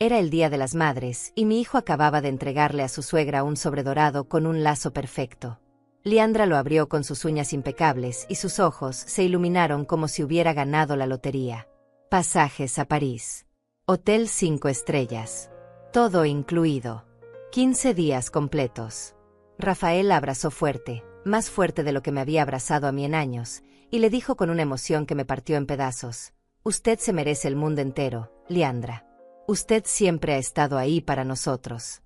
Era el Día de las Madres, y mi hijo acababa de entregarle a su suegra un sobre dorado con un lazo perfecto. Liandra lo abrió con sus uñas impecables y sus ojos se iluminaron como si hubiera ganado la lotería. Pasajes a París. Hotel 5 estrellas. Todo incluido. 15 días completos. Rafael la abrazó fuerte, más fuerte de lo que me había abrazado a mí en años, y le dijo con una emoción que me partió en pedazos: «Usted se merece el mundo entero, Liandra. Usted siempre ha estado ahí para nosotros».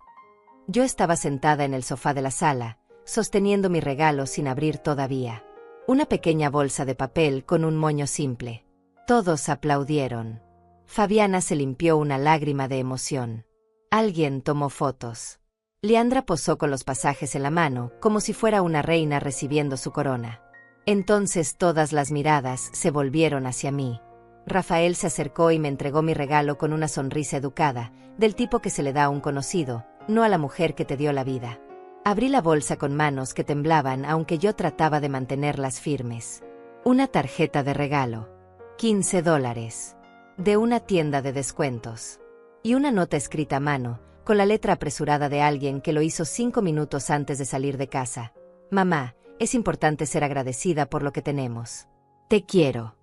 Yo estaba sentada en el sofá de la sala, sosteniendo mi regalo sin abrir todavía. Una pequeña bolsa de papel con un moño simple. Todos aplaudieron. Fabiana se limpió una lágrima de emoción. Alguien tomó fotos. Liandra posó con los pasajes en la mano, como si fuera una reina recibiendo su corona. Entonces todas las miradas se volvieron hacia mí. Rafael se acercó y me entregó mi regalo con una sonrisa educada, del tipo que se le da a un conocido, no a la mujer que te dio la vida. Abrí la bolsa con manos que temblaban aunque yo trataba de mantenerlas firmes. Una tarjeta de regalo. $15. De una tienda de descuentos. Y una nota escrita a mano, con la letra apresurada de alguien que lo hizo 5 minutos antes de salir de casa. «Mamá, es importante ser agradecida por lo que tenemos. Te quiero».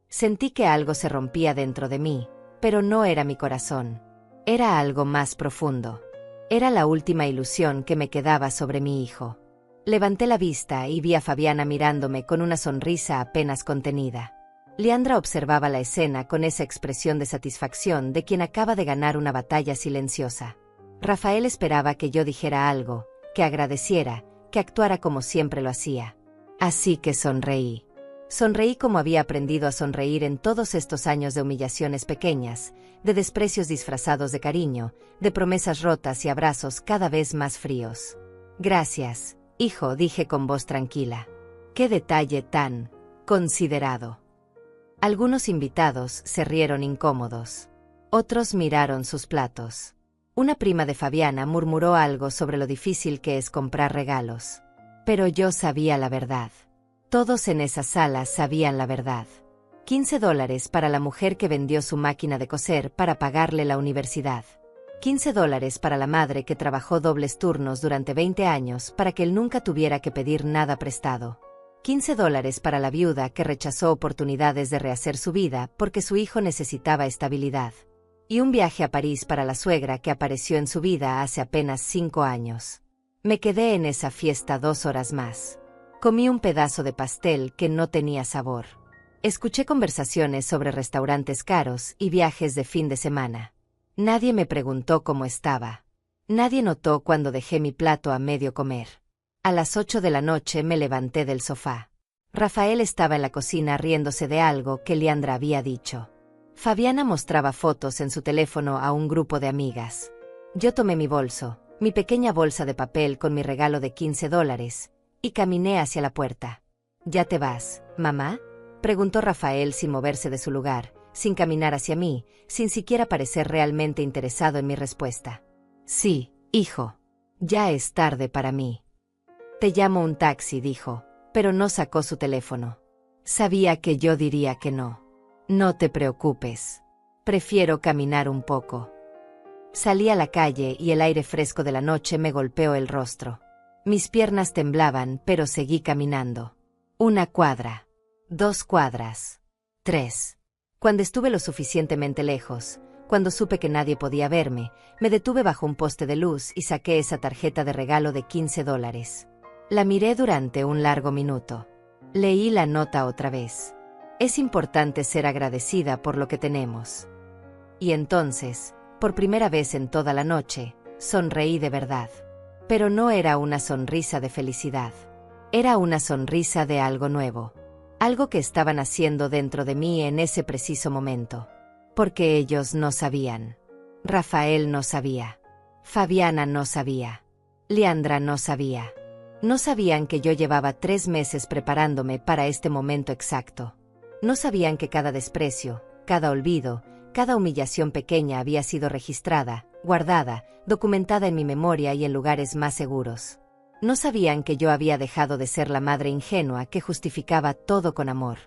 Sentí que algo se rompía dentro de mí, pero no era mi corazón. Era algo más profundo. Era la última ilusión que me quedaba sobre mi hijo. Levanté la vista y vi a Fabiana mirándome con una sonrisa apenas contenida. Liandra observaba la escena con esa expresión de satisfacción de quien acaba de ganar una batalla silenciosa. Rafael esperaba que yo dijera algo, que agradeciera, que actuara como siempre lo hacía. Así que sonreí. Sonreí como había aprendido a sonreír en todos estos años de humillaciones pequeñas, de desprecios disfrazados de cariño, de promesas rotas y abrazos cada vez más fríos. «Gracias, hijo», dije con voz tranquila. «Qué detalle tan considerado». Algunos invitados se rieron incómodos. Otros miraron sus platos. Una prima de Fabiana murmuró algo sobre lo difícil que es comprar regalos. Pero yo sabía la verdad. Todos en esa sala sabían la verdad. $15 para la mujer que vendió su máquina de coser para pagarle la universidad. $15 para la madre que trabajó dobles turnos durante 20 años para que él nunca tuviera que pedir nada prestado. $15 para la viuda que rechazó oportunidades de rehacer su vida porque su hijo necesitaba estabilidad. Y un viaje a París para la suegra que apareció en su vida hace apenas 5 años. Me quedé en esa fiesta 2 horas más. Comí un pedazo de pastel que no tenía sabor. Escuché conversaciones sobre restaurantes caros y viajes de fin de semana. Nadie me preguntó cómo estaba. Nadie notó cuando dejé mi plato a medio comer. A las 8 de la noche me levanté del sofá. Rafael estaba en la cocina riéndose de algo que Liandra había dicho. Fabiana mostraba fotos en su teléfono a un grupo de amigas. Yo tomé mi bolso, mi pequeña bolsa de papel con mi regalo de $15, y caminé hacia la puerta. «¿Ya te vas, mamá?», preguntó Rafael sin moverse de su lugar, sin caminar hacia mí, sin siquiera parecer realmente interesado en mi respuesta. «Sí, hijo. Ya es tarde para mí». «Te llamo un taxi», dijo, pero no sacó su teléfono. Sabía que yo diría que no. «No te preocupes. Prefiero caminar un poco». Salí a la calle y el aire fresco de la noche me golpeó el rostro. Mis piernas temblaban, pero seguí caminando. 1 cuadra. 2 cuadras. 3. Cuando estuve lo suficientemente lejos, cuando supe que nadie podía verme, me detuve bajo un poste de luz y saqué esa tarjeta de regalo de $15. La miré durante un largo minuto. Leí la nota otra vez. Es importante ser agradecida por lo que tenemos. Y entonces, por primera vez en toda la noche, sonreí de verdad. Pero no era una sonrisa de felicidad. Era una sonrisa de algo nuevo. Algo que estaban haciendo dentro de mí en ese preciso momento. Porque ellos no sabían. Rafael no sabía. Fabiana no sabía. Liandra no sabía. No sabían que yo llevaba 3 meses preparándome para este momento exacto. No sabían que cada desprecio, cada olvido, cada humillación pequeña había sido registrada, guardada, documentada en mi memoria y en lugares más seguros. No sabían que yo había dejado de ser la madre ingenua que justificaba todo con amor.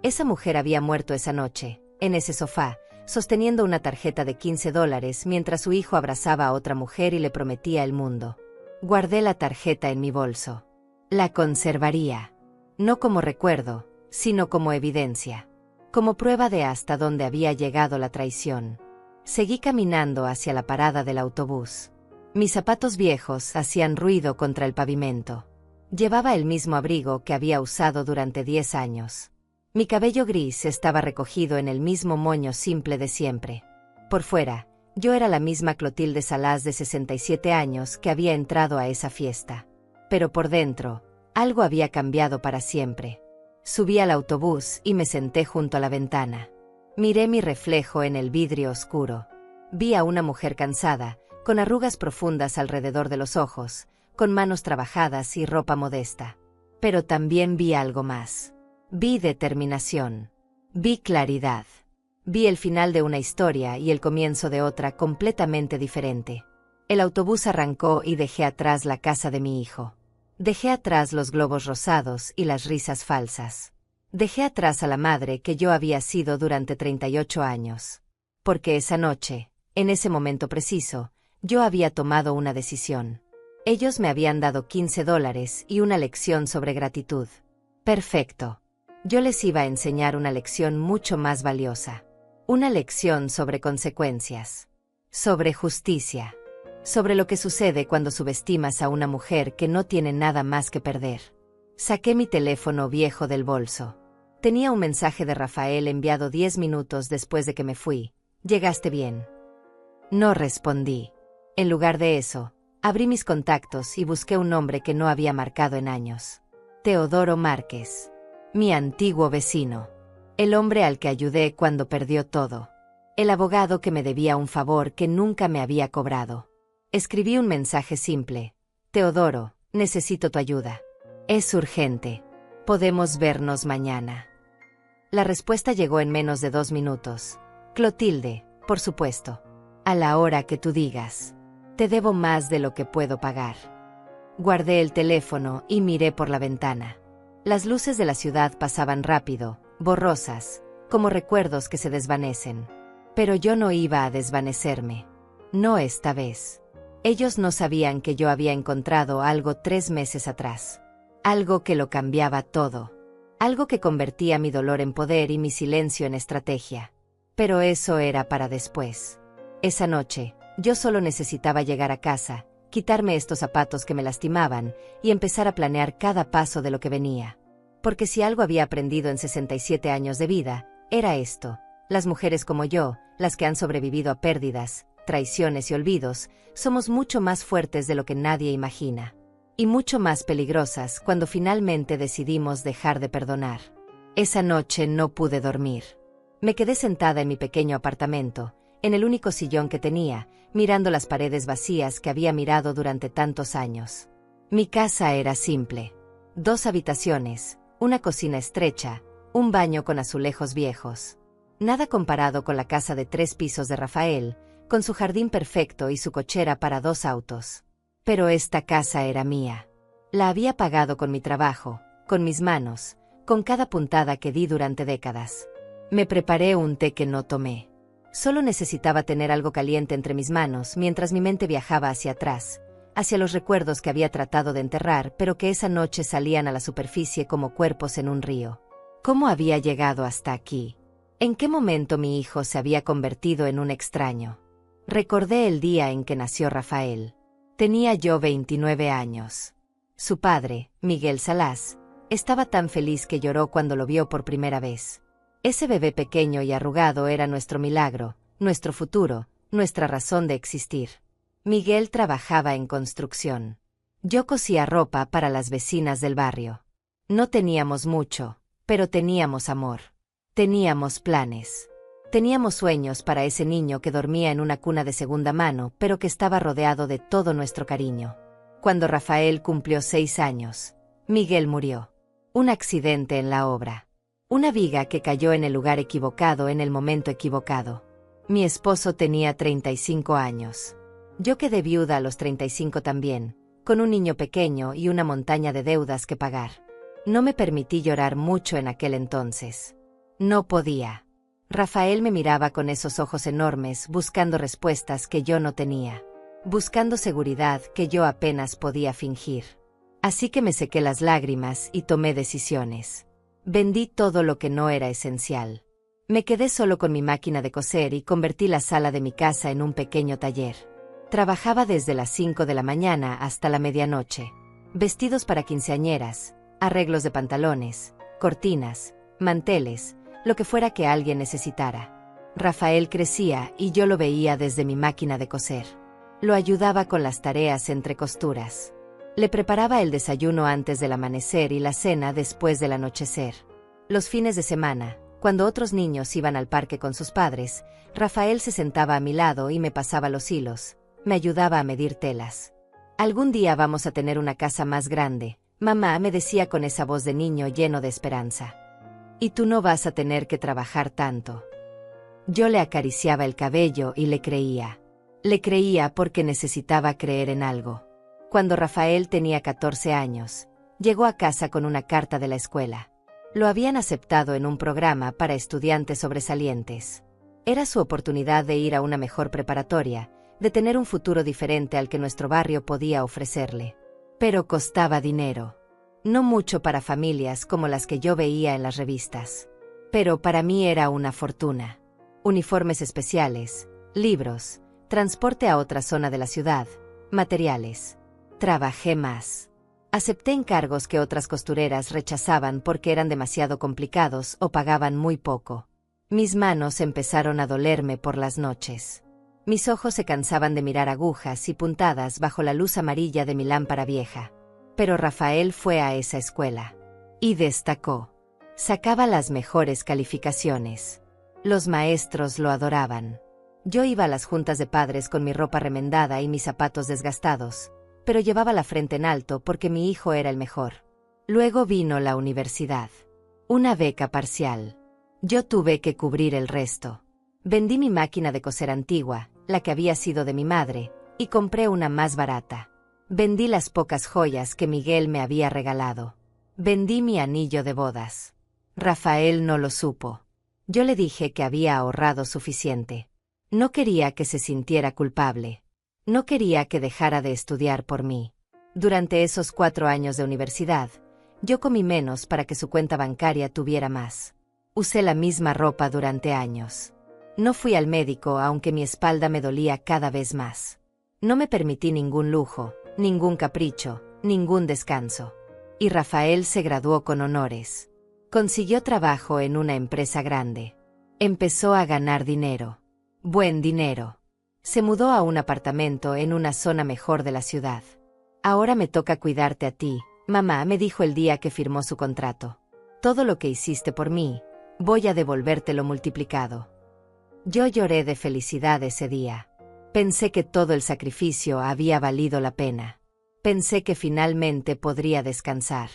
Esa mujer había muerto esa noche, en ese sofá, sosteniendo una tarjeta de $15 mientras su hijo abrazaba a otra mujer y le prometía el mundo. Guardé la tarjeta en mi bolso. La conservaría. No como recuerdo, sino como evidencia. Como prueba de hasta dónde había llegado la traición. Seguí caminando hacia la parada del autobús. Mis zapatos viejos hacían ruido contra el pavimento. Llevaba el mismo abrigo que había usado durante 10 años. Mi cabello gris estaba recogido en el mismo moño simple de siempre. Por fuera, yo era la misma Clotilde Salas de 67 años que había entrado a esa fiesta. Pero por dentro, algo había cambiado para siempre. Subí al autobús y me senté junto a la ventana. Miré mi reflejo en el vidrio oscuro. Vi a una mujer cansada, con arrugas profundas alrededor de los ojos, con manos trabajadas y ropa modesta. Pero también vi algo más. Vi determinación. Vi claridad. Vi el final de una historia y el comienzo de otra completamente diferente. El autobús arrancó y dejé atrás la casa de mi hijo. Dejé atrás los globos rosados y las risas falsas. Dejé atrás a la madre que yo había sido durante 38 años. Porque esa noche, en ese momento preciso, yo había tomado una decisión. Ellos me habían dado $15 y una lección sobre gratitud. Perfecto. Yo les iba a enseñar una lección mucho más valiosa. Una lección sobre consecuencias. Sobre justicia. Sobre lo que sucede cuando subestimas a una mujer que no tiene nada más que perder. Saqué mi teléfono viejo del bolso. Tenía un mensaje de Rafael enviado 10 minutos después de que me fui. ¿Llegaste bien? No respondí. En lugar de eso, abrí mis contactos y busqué un nombre que no había marcado en años. Teodoro Márquez. Mi antiguo vecino. El hombre al que ayudé cuando perdió todo. El abogado que me debía un favor que nunca me había cobrado. Escribí un mensaje simple. Teodoro, necesito tu ayuda. Es urgente. Podemos vernos mañana. La respuesta llegó en menos de 2 minutos. Clotilde, por supuesto. A la hora que tú digas. Te debo más de lo que puedo pagar. Guardé el teléfono y miré por la ventana. Las luces de la ciudad pasaban rápido, borrosas, como recuerdos que se desvanecen. Pero yo no iba a desvanecerme. No esta vez. Ellos no sabían que yo había encontrado algo 3 meses atrás. Algo que lo cambiaba todo. Algo que convertía mi dolor en poder y mi silencio en estrategia. Pero eso era para después. Esa noche, yo solo necesitaba llegar a casa, quitarme estos zapatos que me lastimaban y empezar a planear cada paso de lo que venía. Porque si algo había aprendido en 67 años de vida, era esto. Las mujeres como yo, las que han sobrevivido a pérdidas, traiciones y olvidos, somos mucho más fuertes de lo que nadie imagina. Y mucho más peligrosas cuando finalmente decidimos dejar de perdonar. Esa noche no pude dormir. Me quedé sentada en mi pequeño apartamento, en el único sillón que tenía, mirando las paredes vacías que había mirado durante tantos años. Mi casa era simple. 2 habitaciones, una cocina estrecha, un baño con azulejos viejos. Nada comparado con la casa de 3 pisos de Rafael, con su jardín perfecto y su cochera para 2 autos. Pero esta casa era mía. La había pagado con mi trabajo, con mis manos, con cada puntada que di durante décadas. Me preparé un té que no tomé. Solo necesitaba tener algo caliente entre mis manos mientras mi mente viajaba hacia atrás, hacia los recuerdos que había tratado de enterrar pero que esa noche salían a la superficie como cuerpos en un río. ¿Cómo había llegado hasta aquí? ¿En qué momento mi hijo se había convertido en un extraño? Recordé el día en que nació Rafael. Tenía yo 29 años. Su padre, Miguel Salas, estaba tan feliz que lloró cuando lo vio por primera vez. Ese bebé pequeño y arrugado era nuestro milagro, nuestro futuro, nuestra razón de existir. Miguel trabajaba en construcción. Yo cosía ropa para las vecinas del barrio. No teníamos mucho, pero teníamos amor. Teníamos planes. Teníamos sueños para ese niño que dormía en una cuna de segunda mano, pero que estaba rodeado de todo nuestro cariño. Cuando Rafael cumplió 6 años, Miguel murió. Un accidente en la obra. Una viga que cayó en el lugar equivocado en el momento equivocado. Mi esposo tenía 35 años. Yo quedé viuda a los 35 también, con un niño pequeño y una montaña de deudas que pagar. No me permití llorar mucho en aquel entonces. No podía. Rafael me miraba con esos ojos enormes, buscando respuestas que yo no tenía, buscando seguridad que yo apenas podía fingir. Así que me sequé las lágrimas y tomé decisiones. Vendí todo lo que no era esencial. Me quedé solo con mi máquina de coser y convertí la sala de mi casa en un pequeño taller. Trabajaba desde las 5 de la mañana hasta la medianoche. Vestidos para quinceañeras, arreglos de pantalones, cortinas, manteles, lo que fuera que alguien necesitara. Rafael crecía y yo lo veía desde mi máquina de coser. Lo ayudaba con las tareas entre costuras. Le preparaba el desayuno antes del amanecer y la cena después del anochecer. Los fines de semana, cuando otros niños iban al parque con sus padres, Rafael se sentaba a mi lado y me pasaba los hilos, me ayudaba a medir telas. Algún día vamos a tener una casa más grande, mamá me decía con esa voz de niño lleno de esperanza. Y tú no vas a tener que trabajar tanto. Yo le acariciaba el cabello y le creía. Le creía porque necesitaba creer en algo. Cuando Rafael tenía 14 años, llegó a casa con una carta de la escuela. Lo habían aceptado en un programa para estudiantes sobresalientes. Era su oportunidad de ir a una mejor preparatoria, de tener un futuro diferente al que nuestro barrio podía ofrecerle. Pero costaba dinero. No mucho para familias como las que yo veía en las revistas. Pero para mí era una fortuna. Uniformes especiales, libros, transporte a otra zona de la ciudad, materiales. Trabajé más. Acepté encargos que otras costureras rechazaban porque eran demasiado complicados o pagaban muy poco. Mis manos empezaron a dolerme por las noches. Mis ojos se cansaban de mirar agujas y puntadas bajo la luz amarilla de mi lámpara vieja. Pero Rafael fue a esa escuela. Y destacó. Sacaba las mejores calificaciones. Los maestros lo adoraban. Yo iba a las juntas de padres con mi ropa remendada y mis zapatos desgastados, pero llevaba la frente en alto porque mi hijo era el mejor. Luego vino la universidad. Una beca parcial. Yo tuve que cubrir el resto. Vendí mi máquina de coser antigua, la que había sido de mi madre, y compré una más barata. Vendí las pocas joyas que Miguel me había regalado. Vendí mi anillo de bodas. Rafael no lo supo. Yo le dije que había ahorrado suficiente. No quería que se sintiera culpable. No quería que dejara de estudiar por mí. Durante esos 4 años de universidad, yo comí menos para que su cuenta bancaria tuviera más. Usé la misma ropa durante años. No fui al médico aunque mi espalda me dolía cada vez más. No me permití ningún lujo, ningún capricho, ningún descanso. Y Rafael se graduó con honores. Consiguió trabajo en una empresa grande. Empezó a ganar dinero. Buen dinero. Se mudó a un apartamento en una zona mejor de la ciudad. Ahora me toca cuidarte a ti, mamá me dijo el día que firmó su contrato. Todo lo que hiciste por mí, voy a devolvértelo multiplicado. Yo lloré de felicidad ese día. Pensé que todo el sacrificio había valido la pena. Pensé que finalmente podría descansar.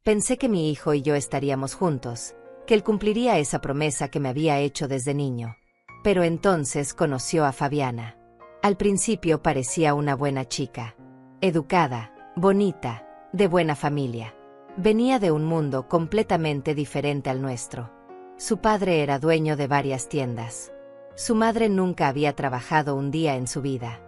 Pensé que mi hijo y yo estaríamos juntos, que él cumpliría esa promesa que me había hecho desde niño. Pero entonces conoció a Fabiana. Al principio parecía una buena chica. Educada, bonita, de buena familia. Venía de un mundo completamente diferente al nuestro. Su padre era dueño de varias tiendas. Su madre nunca había trabajado un día en su vida.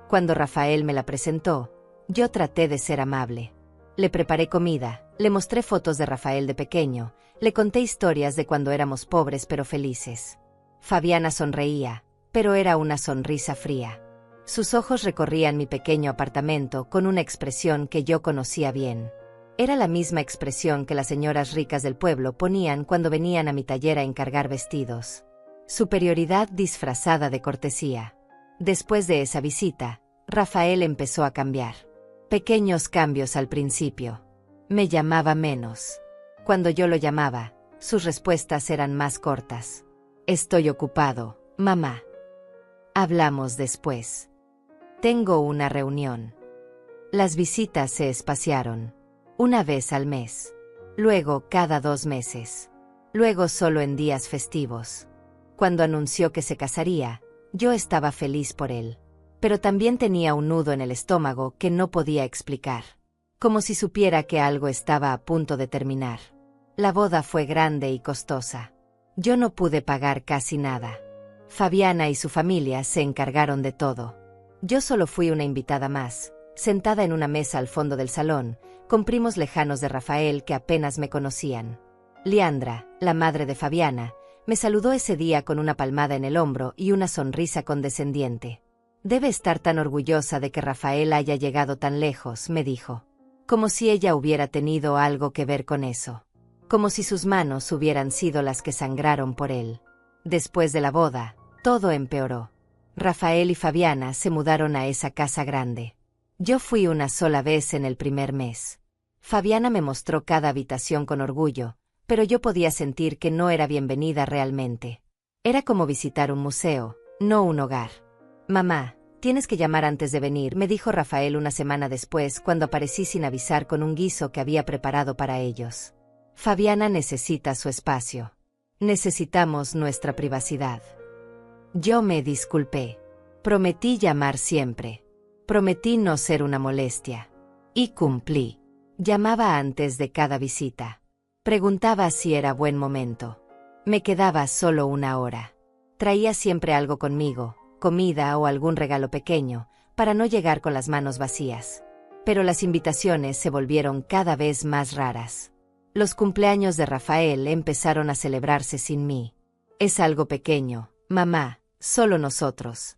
Cuando Rafael me la presentó, yo traté de ser amable. Le preparé comida, le mostré fotos de Rafael de pequeño, le conté historias de cuando éramos pobres pero felices. Fabiana sonreía, pero era una sonrisa fría. Sus ojos recorrían mi pequeño apartamento con una expresión que yo conocía bien. Era la misma expresión que las señoras ricas del pueblo ponían cuando venían a mi taller a encargar vestidos. Superioridad disfrazada de cortesía. Después de esa visita, Rafael empezó a cambiar. Pequeños cambios al principio. Me llamaba menos. Cuando yo lo llamaba, sus respuestas eran más cortas. Estoy ocupado, mamá. Hablamos después. Tengo una reunión. Las visitas se espaciaron. Una vez al mes. Luego cada 2 meses. Luego solo en días festivos. Cuando anunció que se casaría, yo estaba feliz por él. Pero también tenía un nudo en el estómago que no podía explicar. Como si supiera que algo estaba a punto de terminar. La boda fue grande y costosa. Yo no pude pagar casi nada. Fabiana y su familia se encargaron de todo. Yo solo fui una invitada más, sentada en una mesa al fondo del salón, con primos lejanos de Rafael que apenas me conocían. Liandra, la madre de Fabiana, me saludó ese día con una palmada en el hombro y una sonrisa condescendiente. Debe estar tan orgullosa de que Rafael haya llegado tan lejos, me dijo. Como si ella hubiera tenido algo que ver con eso. Como si sus manos hubieran sido las que sangraron por él. Después de la boda, todo empeoró. Rafael y Fabiana se mudaron a esa casa grande. Yo fui una sola vez en el primer mes. Fabiana me mostró cada habitación con orgullo, pero yo podía sentir que no era bienvenida realmente. Era como visitar un museo, no un hogar. Mamá, tienes que llamar antes de venir, me dijo Rafael una semana después cuando aparecí sin avisar con un guiso que había preparado para ellos. Fabiana necesita su espacio. Necesitamos nuestra privacidad. Yo me disculpé. Prometí llamar siempre. Prometí no ser una molestia. Y cumplí. Llamaba antes de cada visita. Preguntaba si era buen momento. Me quedaba solo una hora. Traía siempre algo conmigo, comida o algún regalo pequeño, para no llegar con las manos vacías. Pero las invitaciones se volvieron cada vez más raras. Los cumpleaños de Rafael empezaron a celebrarse sin mí. Es algo pequeño, mamá, solo nosotros.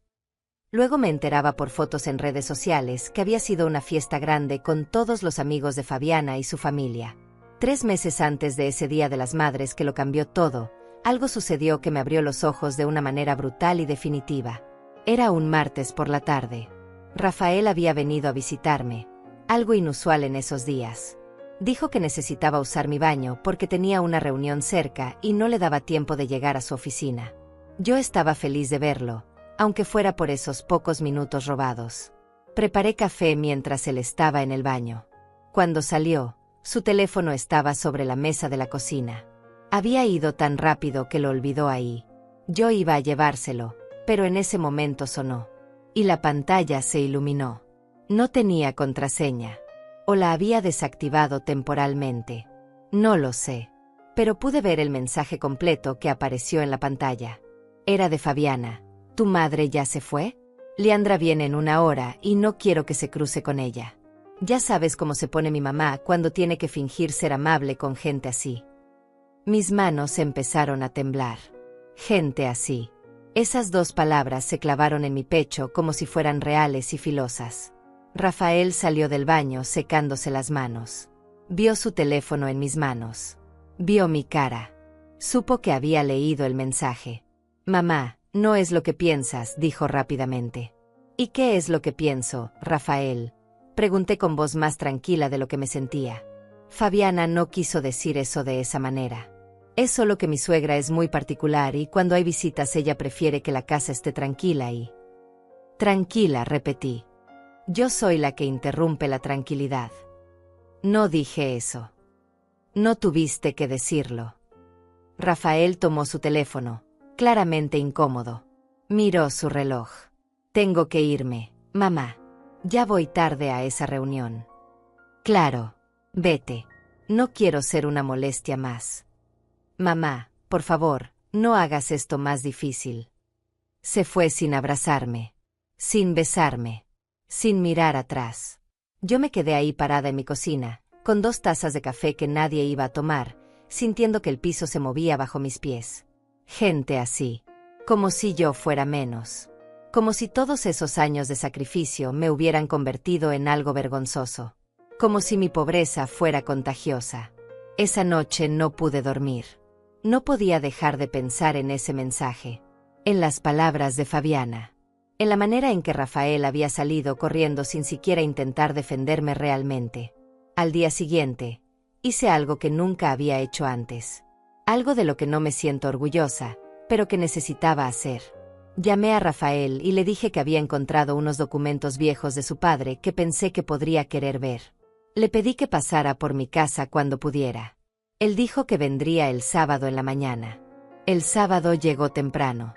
Luego me enteraba por fotos en redes sociales que había sido una fiesta grande con todos los amigos de Fabiana y su familia. 3 meses antes de ese Día de las Madres que lo cambió todo, algo sucedió que me abrió los ojos de una manera brutal y definitiva. Era un martes por la tarde. Rafael había venido a visitarme, algo inusual en esos días. Dijo que necesitaba usar mi baño porque tenía una reunión cerca y no le daba tiempo de llegar a su oficina. Yo estaba feliz de verlo, aunque fuera por esos pocos minutos robados. Preparé café mientras él estaba en el baño. Cuando salió, su teléfono estaba sobre la mesa de la cocina. Había ido tan rápido que lo olvidó ahí. Yo iba a llevárselo, pero en ese momento sonó. Y la pantalla se iluminó. No tenía contraseña. ¿O la había desactivado temporalmente? No lo sé. Pero pude ver el mensaje completo que apareció en la pantalla. Era de Fabiana. ¿Tu madre ya se fue? Liandra viene en 1 hora y no quiero que se cruce con ella. Ya sabes cómo se pone mi mamá cuando tiene que fingir ser amable con gente así. Mis manos empezaron a temblar. Gente así. Esas 2 palabras se clavaron en mi pecho como si fueran reales y filosas. Rafael salió del baño secándose las manos. Vio su teléfono en mis manos. Vio mi cara. Supo que había leído el mensaje. Mamá, no es lo que piensas, dijo rápidamente. ¿Y qué es lo que pienso, Rafael? Pregunté con voz más tranquila de lo que me sentía. Fabiana no quiso decir eso de esa manera. Es solo que mi suegra es muy particular y cuando hay visitas ella prefiere que la casa esté tranquila y... Tranquila, repetí. Yo soy la que interrumpe la tranquilidad. No dije eso. No tuviste que decirlo. Rafael tomó su teléfono, claramente incómodo. Miró su reloj. Tengo que irme, mamá. Ya voy tarde a esa reunión. Claro. Vete. No quiero ser una molestia más. Mamá, por favor, no hagas esto más difícil. Se fue sin abrazarme. Sin besarme. Sin mirar atrás. Yo me quedé ahí parada en mi cocina, con 2 tazas de café que nadie iba a tomar, sintiendo que el piso se movía bajo mis pies. Gente así. Como si yo fuera menos. Como si todos esos años de sacrificio me hubieran convertido en algo vergonzoso. Como si mi pobreza fuera contagiosa. Esa noche no pude dormir. No podía dejar de pensar en ese mensaje. En las palabras de Fabiana. En la manera en que Rafael había salido corriendo sin siquiera intentar defenderme realmente. Al día siguiente, hice algo que nunca había hecho antes. Algo de lo que no me siento orgullosa, pero que necesitaba hacer. Llamé a Rafael y le dije que había encontrado unos documentos viejos de su padre que pensé que podría querer ver. Le pedí que pasara por mi casa cuando pudiera. Él dijo que vendría el sábado en la mañana. El sábado llegó temprano.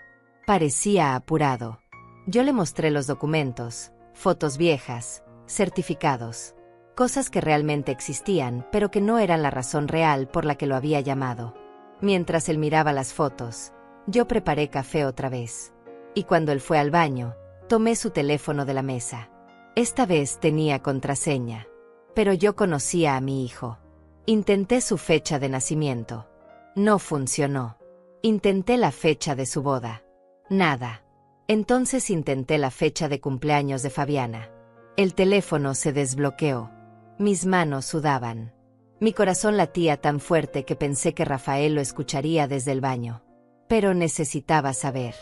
Parecía apurado. Yo le mostré los documentos, fotos viejas, certificados, cosas que realmente existían, pero que no eran la razón real por la que lo había llamado. Mientras él miraba las fotos, yo preparé café otra vez. Y cuando él fue al baño, tomé su teléfono de la mesa. Esta vez tenía contraseña. Pero yo conocía a mi hijo. Intenté su fecha de nacimiento. No funcionó. Intenté la fecha de su boda. Nada. Entonces intenté la fecha de cumpleaños de Fabiana. El teléfono se desbloqueó. Mis manos sudaban. Mi corazón latía tan fuerte que pensé que Rafael lo escucharía desde el baño. Pero necesitaba saber.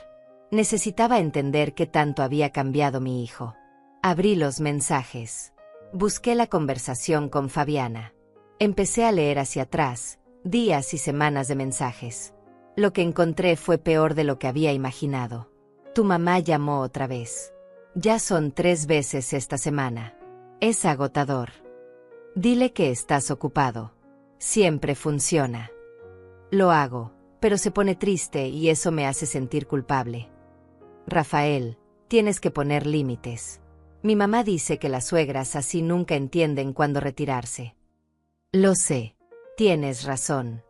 Necesitaba entender qué tanto había cambiado mi hijo. Abrí los mensajes. Busqué la conversación con Fabiana. Empecé a leer hacia atrás, días y semanas de mensajes. Lo que encontré fue peor de lo que había imaginado. Tu mamá llamó otra vez. Ya son 3 veces esta semana. Es agotador. Dile que estás ocupado. Siempre funciona. Lo hago, pero se pone triste y eso me hace sentir culpable. Rafael, tienes que poner límites. Mi mamá dice que las suegras así nunca entienden cuándo retirarse. Lo sé. Tienes razón.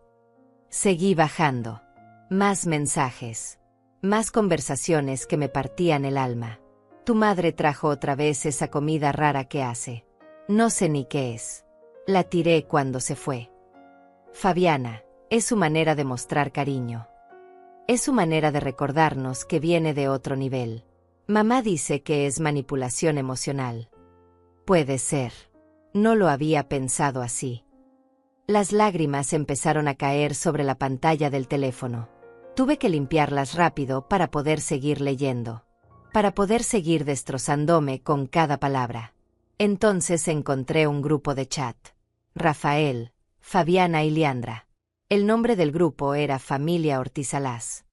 Seguí bajando. Más mensajes. Más conversaciones que me partían el alma. Tu madre trajo otra vez esa comida rara que hace. No sé ni qué es. La tiré cuando se fue. Fabiana, es su manera de mostrar cariño. Es su manera de recordarnos que viene de otro nivel. Mamá dice que es manipulación emocional. Puede ser. No lo había pensado así. Las lágrimas empezaron a caer sobre la pantalla del teléfono. Tuve que limpiarlas rápido para poder seguir leyendo. Para poder seguir destrozándome con cada palabra. Entonces encontré un grupo de chat. Rafael, Fabiana y Liandra. El nombre del grupo era Familia Ortiz Alás.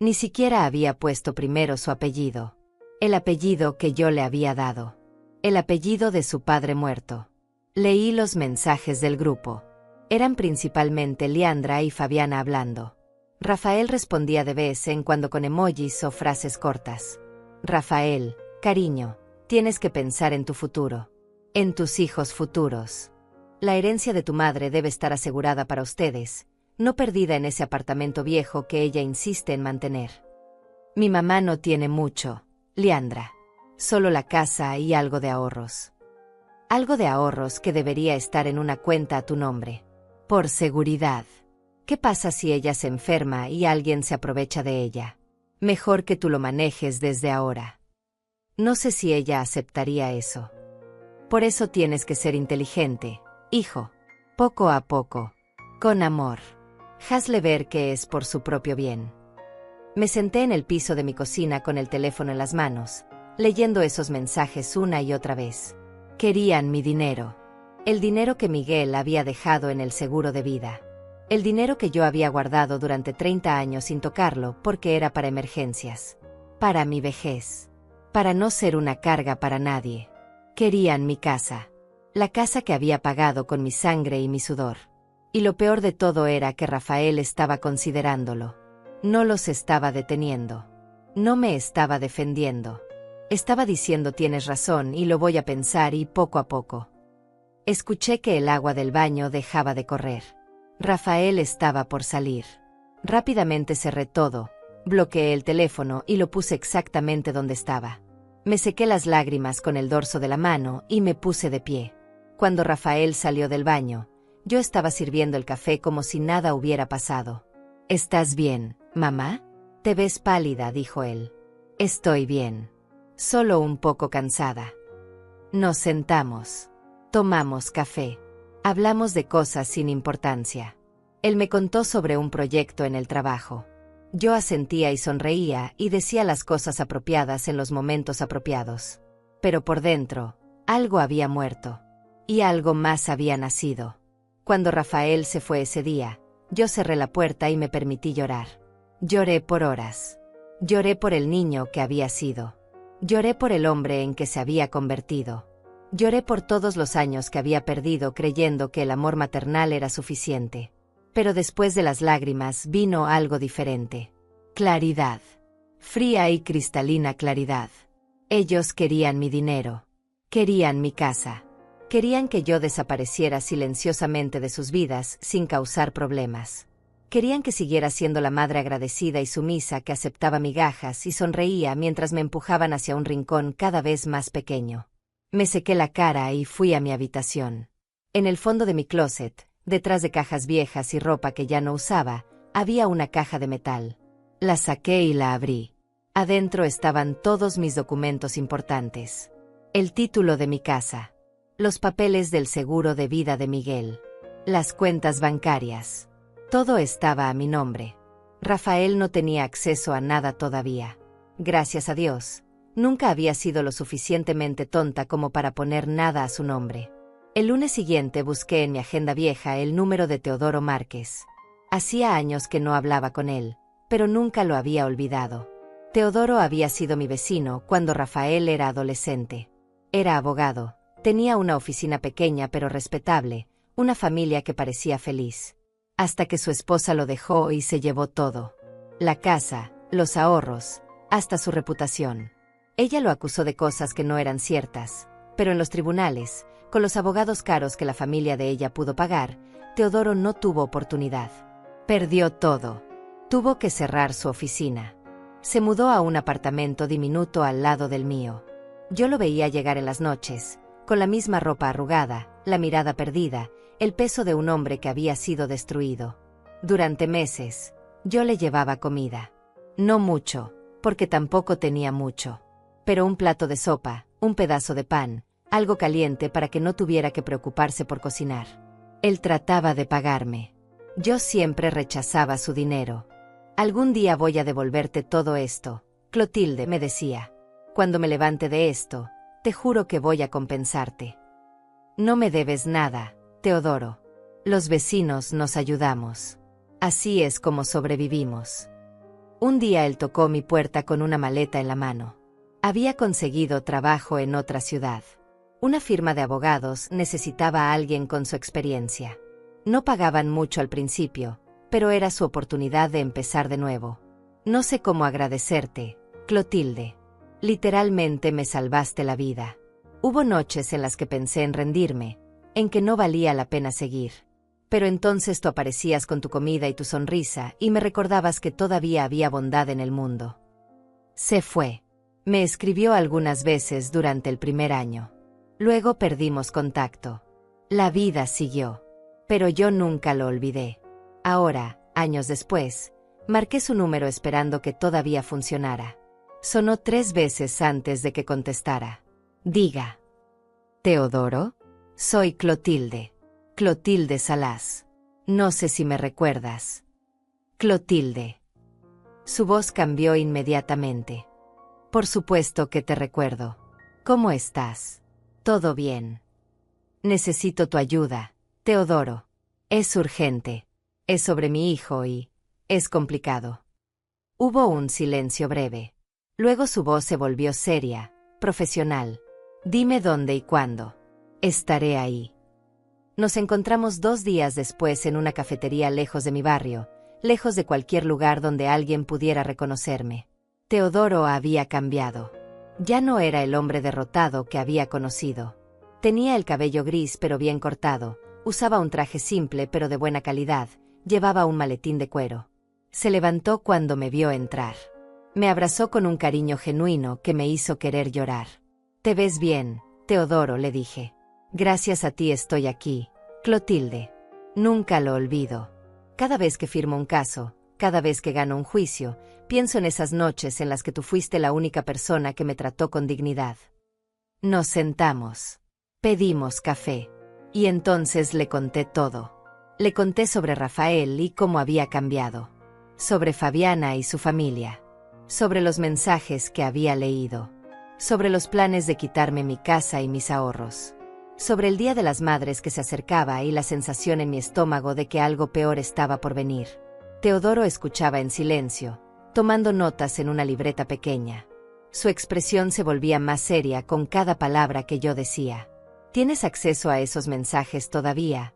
Ni siquiera había puesto primero su apellido. El apellido que yo le había dado. El apellido de su padre muerto. Leí los mensajes del grupo. Eran principalmente Liandra y Fabiana hablando. Rafael respondía de vez en cuando con emojis o frases cortas. Rafael, cariño, tienes que pensar en tu futuro. En tus hijos futuros. La herencia de tu madre debe estar asegurada para ustedes, no perdida en ese apartamento viejo que ella insiste en mantener. Mi mamá no tiene mucho, Liandra. Solo la casa y algo de ahorros. Algo de ahorros que debería estar en una cuenta a tu nombre. Por seguridad. ¿Qué pasa si ella se enferma y alguien se aprovecha de ella? Mejor que tú lo manejes desde ahora. No sé si ella aceptaría eso. Por eso tienes que ser inteligente, hijo. Poco a poco. Con amor. Hazle ver que es por su propio bien. Me senté en el piso de mi cocina con el teléfono en las manos, leyendo esos mensajes una y otra vez. Querían mi dinero. El dinero que Miguel había dejado en el seguro de vida. El dinero que yo había guardado durante 30 años sin tocarlo porque era para emergencias. Para mi vejez. Para no ser una carga para nadie. Querían mi casa. La casa que había pagado con mi sangre y mi sudor. Y lo peor de todo era que Rafael estaba considerándolo. No los estaba deteniendo. No me estaba defendiendo. Estaba diciendo tienes razón y lo voy a pensar y poco a poco. Escuché que el agua del baño dejaba de correr. Rafael estaba por salir. Rápidamente cerré todo, bloqueé el teléfono y lo puse exactamente donde estaba. Me sequé las lágrimas con el dorso de la mano y me puse de pie. Cuando Rafael salió del baño, yo estaba sirviendo el café como si nada hubiera pasado. ¿Estás bien, mamá? Te ves pálida, dijo él. Estoy bien. Solo un poco cansada. Nos sentamos. Tomamos café. Hablamos de cosas sin importancia. Él me contó sobre un proyecto en el trabajo. Yo asentía y sonreía y decía las cosas apropiadas en los momentos apropiados. Pero por dentro, algo había muerto. Y algo más había nacido. Cuando Rafael se fue ese día, yo cerré la puerta y me permití llorar. Lloré por horas. Lloré por el niño que había sido. Lloré por el hombre en que se había convertido. Lloré por todos los años que había perdido creyendo que el amor maternal era suficiente. Pero después de las lágrimas vino algo diferente. Claridad. Fría y cristalina claridad. Ellos querían mi dinero. Querían mi casa. Querían que yo desapareciera silenciosamente de sus vidas sin causar problemas. Querían que siguiera siendo la madre agradecida y sumisa que aceptaba migajas y sonreía mientras me empujaban hacia un rincón cada vez más pequeño. Me sequé la cara y fui a mi habitación. En el fondo de mi closet, detrás de cajas viejas y ropa que ya no usaba, había una caja de metal. La saqué y la abrí. Adentro estaban todos mis documentos importantes. El título de mi casa. Los papeles del seguro de vida de Miguel. Las cuentas bancarias. Todo estaba a mi nombre. Rafael no tenía acceso a nada todavía. Gracias a Dios, nunca había sido lo suficientemente tonta como para poner nada a su nombre. El lunes siguiente busqué en mi agenda vieja el número de Teodoro Márquez. Hacía años que no hablaba con él, pero nunca lo había olvidado. Teodoro había sido mi vecino cuando Rafael era adolescente. Era abogado, tenía una oficina pequeña pero respetable, una familia que parecía feliz. Hasta que su esposa lo dejó y se llevó todo. La casa, los ahorros, hasta su reputación. Ella lo acusó de cosas que no eran ciertas, pero en los tribunales, con los abogados caros que la familia de ella pudo pagar, Teodoro no tuvo oportunidad. Perdió todo. Tuvo que cerrar su oficina. Se mudó a un apartamento diminuto al lado del mío. Yo lo veía llegar en las noches, con la misma ropa arrugada, la mirada perdida, el peso de un hombre que había sido destruido. Durante meses, yo le llevaba comida. No mucho, porque tampoco tenía mucho. Pero un plato de sopa, un pedazo de pan, algo caliente para que no tuviera que preocuparse por cocinar. Él trataba de pagarme. Yo siempre rechazaba su dinero. Algún día voy a devolverte todo esto, Clotilde, me decía. Cuando me levante de esto, te juro que voy a compensarte. No me debes nada, Teodoro. Los vecinos nos ayudamos. Así es como sobrevivimos. Un día él tocó mi puerta con una maleta en la mano. Había conseguido trabajo en otra ciudad. Una firma de abogados necesitaba a alguien con su experiencia. No pagaban mucho al principio, pero era su oportunidad de empezar de nuevo. No sé cómo agradecerte, Clotilde. Literalmente me salvaste la vida. Hubo noches en las que pensé en rendirme, en que no valía la pena seguir. Pero entonces tú aparecías con tu comida y tu sonrisa y me recordabas que todavía había bondad en el mundo. Se fue. Me escribió algunas veces durante el primer año. Luego perdimos contacto. La vida siguió. Pero yo nunca lo olvidé. Ahora, años después, marqué su número esperando que todavía funcionara. Sonó 3 veces antes de que contestara. Diga. ¿Teodoro? Soy Clotilde. Clotilde Salas. No sé si me recuerdas. Clotilde. Su voz cambió inmediatamente. Por supuesto que te recuerdo. ¿Cómo estás? ¿Todo bien? Necesito tu ayuda, Teodoro. Es urgente. Es sobre mi hijo y es complicado. Hubo un silencio breve. Luego su voz se volvió seria, profesional. Dime dónde y cuándo. Estaré ahí. Nos encontramos 2 días después en una cafetería lejos de mi barrio, lejos de cualquier lugar donde alguien pudiera reconocerme. Teodoro había cambiado. Ya no era el hombre derrotado que había conocido. Tenía el cabello gris pero bien cortado, usaba un traje simple pero de buena calidad, llevaba un maletín de cuero. Se levantó cuando me vio entrar. Me abrazó con un cariño genuino que me hizo querer llorar. Te ves bien, Teodoro, le dije. Gracias a ti estoy aquí, Clotilde. Nunca lo olvido. Cada vez que firmo un caso, cada vez que gano un juicio, pienso en esas noches en las que tú fuiste la única persona que me trató con dignidad. Nos sentamos. Pedimos café. Y entonces le conté todo. Le conté sobre Rafael y cómo había cambiado. Sobre Fabiana y su familia. Sobre los mensajes que había leído. Sobre los planes de quitarme mi casa y mis ahorros. Sobre el Día de las Madres que se acercaba y la sensación en mi estómago de que algo peor estaba por venir. Teodoro escuchaba en silencio, tomando notas en una libreta pequeña. Su expresión se volvía más seria con cada palabra que yo decía. ¿Tienes acceso a esos mensajes todavía?,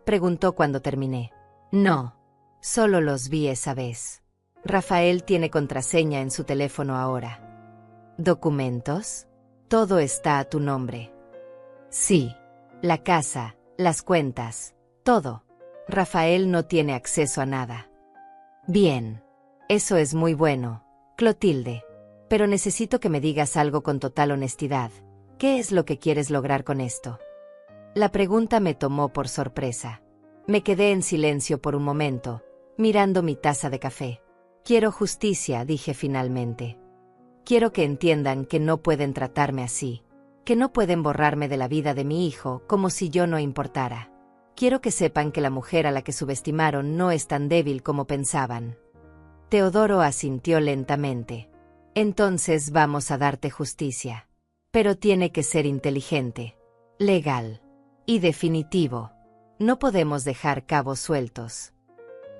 preguntó cuando terminé. No. Solo los vi esa vez. Rafael tiene contraseña en su teléfono ahora. ¿Documentos? Todo está a tu nombre. Sí. La casa, las cuentas, todo. Rafael no tiene acceso a nada. Bien. Eso es muy bueno, Clotilde. Pero necesito que me digas algo con total honestidad. ¿Qué es lo que quieres lograr con esto? La pregunta me tomó por sorpresa. Me quedé en silencio por un momento, mirando mi taza de café. Quiero justicia, dije finalmente. Quiero que entiendan que no pueden tratarme así, que no pueden borrarme de la vida de mi hijo como si yo no importara. Quiero que sepan que la mujer a la que subestimaron no es tan débil como pensaban. Teodoro asintió lentamente. Entonces vamos a darte justicia. Pero tiene que ser inteligente, legal y definitivo. No podemos dejar cabos sueltos.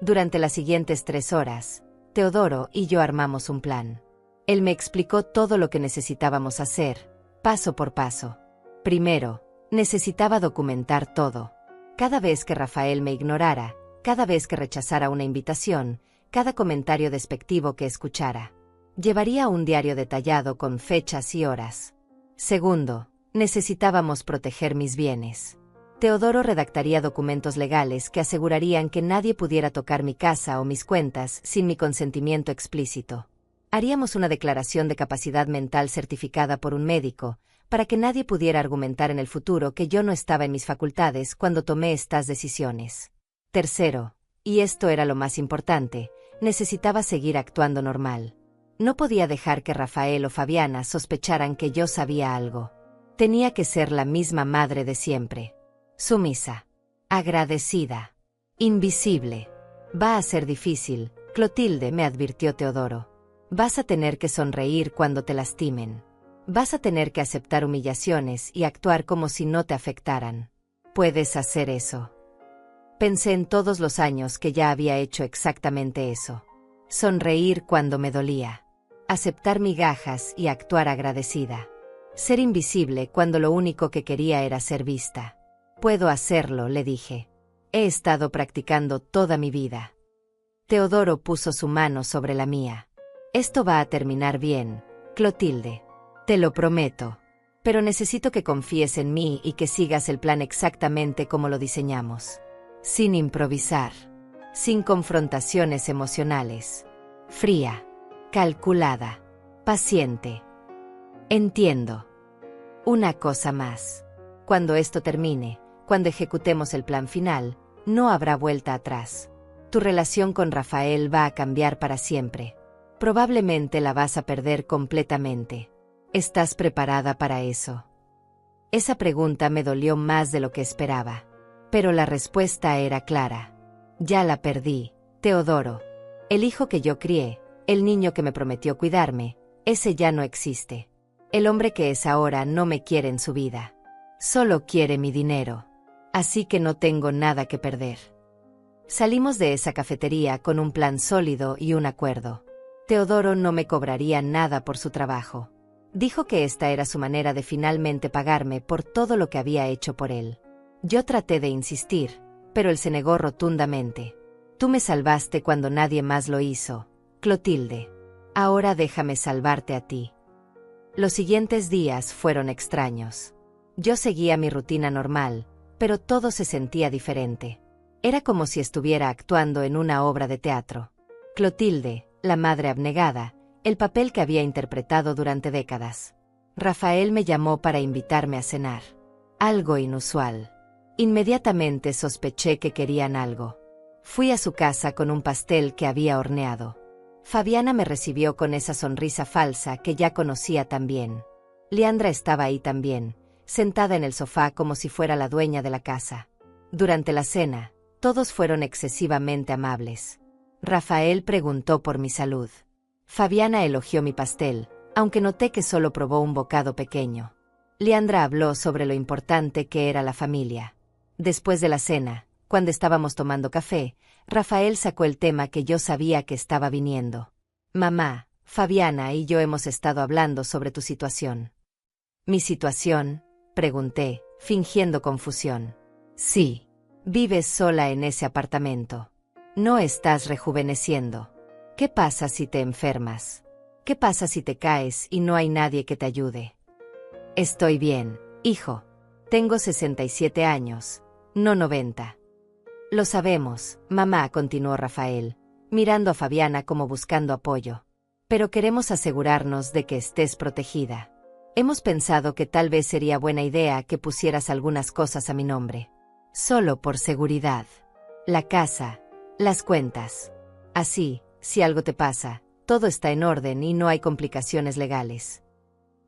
Durante las siguientes 3 horas, Teodoro y yo armamos un plan. Él me explicó todo lo que necesitábamos hacer, paso por paso. Primero, necesitaba documentar todo. Cada vez que Rafael me ignorara, cada vez que rechazara una invitación, cada comentario despectivo que escuchara. Llevaría un diario detallado con fechas y horas. Segundo, necesitábamos proteger mis bienes. Teodoro redactaría documentos legales que asegurarían que nadie pudiera tocar mi casa o mis cuentas sin mi consentimiento explícito. Haríamos una declaración de capacidad mental certificada por un médico, para que nadie pudiera argumentar en el futuro que yo no estaba en mis facultades cuando tomé estas decisiones. Tercero, y esto era lo más importante, necesitaba seguir actuando normal. No podía dejar que Rafael o Fabiana sospecharan que yo sabía algo. Tenía que ser la misma madre de siempre. Sumisa. Agradecida. Invisible. Va a ser difícil, Clotilde, me advirtió Teodoro. Vas a tener que sonreír cuando te lastimen. Vas a tener que aceptar humillaciones y actuar como si no te afectaran. Puedes hacer eso. Pensé en todos los años que ya había hecho exactamente eso. Sonreír cuando me dolía. Aceptar migajas y actuar agradecida. Ser invisible cuando lo único que quería era ser vista. Puedo hacerlo, le dije. He estado practicando toda mi vida. Teodoro puso su mano sobre la mía. Esto va a terminar bien, Clotilde. Te lo prometo. Pero necesito que confíes en mí y que sigas el plan exactamente como lo diseñamos. Sin improvisar. Sin confrontaciones emocionales. Fría. Calculada. Paciente. Entiendo. Una cosa más. Cuando esto termine, cuando ejecutemos el plan final, no habrá vuelta atrás. Tu relación con Rafael va a cambiar para siempre. Probablemente la vas a perder completamente. ¿Estás preparada para eso? Esa pregunta me dolió más de lo que esperaba. Pero la respuesta era clara. Ya la perdí, Teodoro. El hijo que yo crié, el niño que me prometió cuidarme, ese ya no existe. El hombre que es ahora no me quiere en su vida. Solo quiere mi dinero. Así que no tengo nada que perder. Salimos de esa cafetería con un plan sólido y un acuerdo. Teodoro no me cobraría nada por su trabajo. Dijo que esta era su manera de finalmente pagarme por todo lo que había hecho por él. Yo traté de insistir, pero él se negó rotundamente. Tú me salvaste cuando nadie más lo hizo, Clotilde. Ahora déjame salvarte a ti. Los siguientes días fueron extraños. Yo seguía mi rutina normal, pero todo se sentía diferente. Era como si estuviera actuando en una obra de teatro. Clotilde, la madre abnegada, el papel que había interpretado durante décadas. Rafael me llamó para invitarme a cenar. Algo inusual. Inmediatamente sospeché que querían algo. Fui a su casa con un pastel que había horneado. Fabiana me recibió con esa sonrisa falsa que ya conocía tan bien. Liandra estaba ahí también, sentada en el sofá como si fuera la dueña de la casa. Durante la cena, todos fueron excesivamente amables. Rafael preguntó por mi salud. Fabiana elogió mi pastel, aunque noté que solo probó un bocado pequeño. Liandra habló sobre lo importante que era la familia. Después de la cena, cuando estábamos tomando café, Rafael sacó el tema que yo sabía que estaba viniendo. Mamá, Fabiana y yo hemos estado hablando sobre tu situación. ¿Mi situación?, pregunté, fingiendo confusión. Sí. Vives sola en ese apartamento. No estás rejuveneciendo. ¿Qué pasa si te enfermas? ¿Qué pasa si te caes y no hay nadie que te ayude? Estoy bien, hijo. Tengo 67 años, no 90. Lo sabemos, mamá, continuó Rafael, mirando a Fabiana como buscando apoyo. Pero queremos asegurarnos de que estés protegida. Hemos pensado que tal vez sería buena idea que pusieras algunas cosas a mi nombre. Solo por seguridad. La casa, las cuentas. Así, si algo te pasa, todo está en orden y no hay complicaciones legales.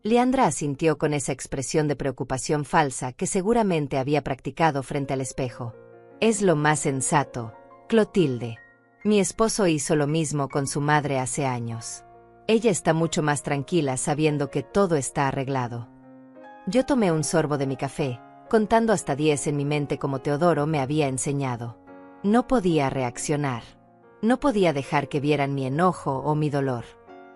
Liandra asintió con esa expresión de preocupación falsa que seguramente había practicado frente al espejo. Es lo más sensato, Clotilde. Mi esposo hizo lo mismo con su madre hace años. Ella está mucho más tranquila sabiendo que todo está arreglado. Yo tomé un sorbo de mi café, contando hasta 10 en mi mente como Teodoro me había enseñado. No podía reaccionar. No podía dejar que vieran mi enojo o mi dolor.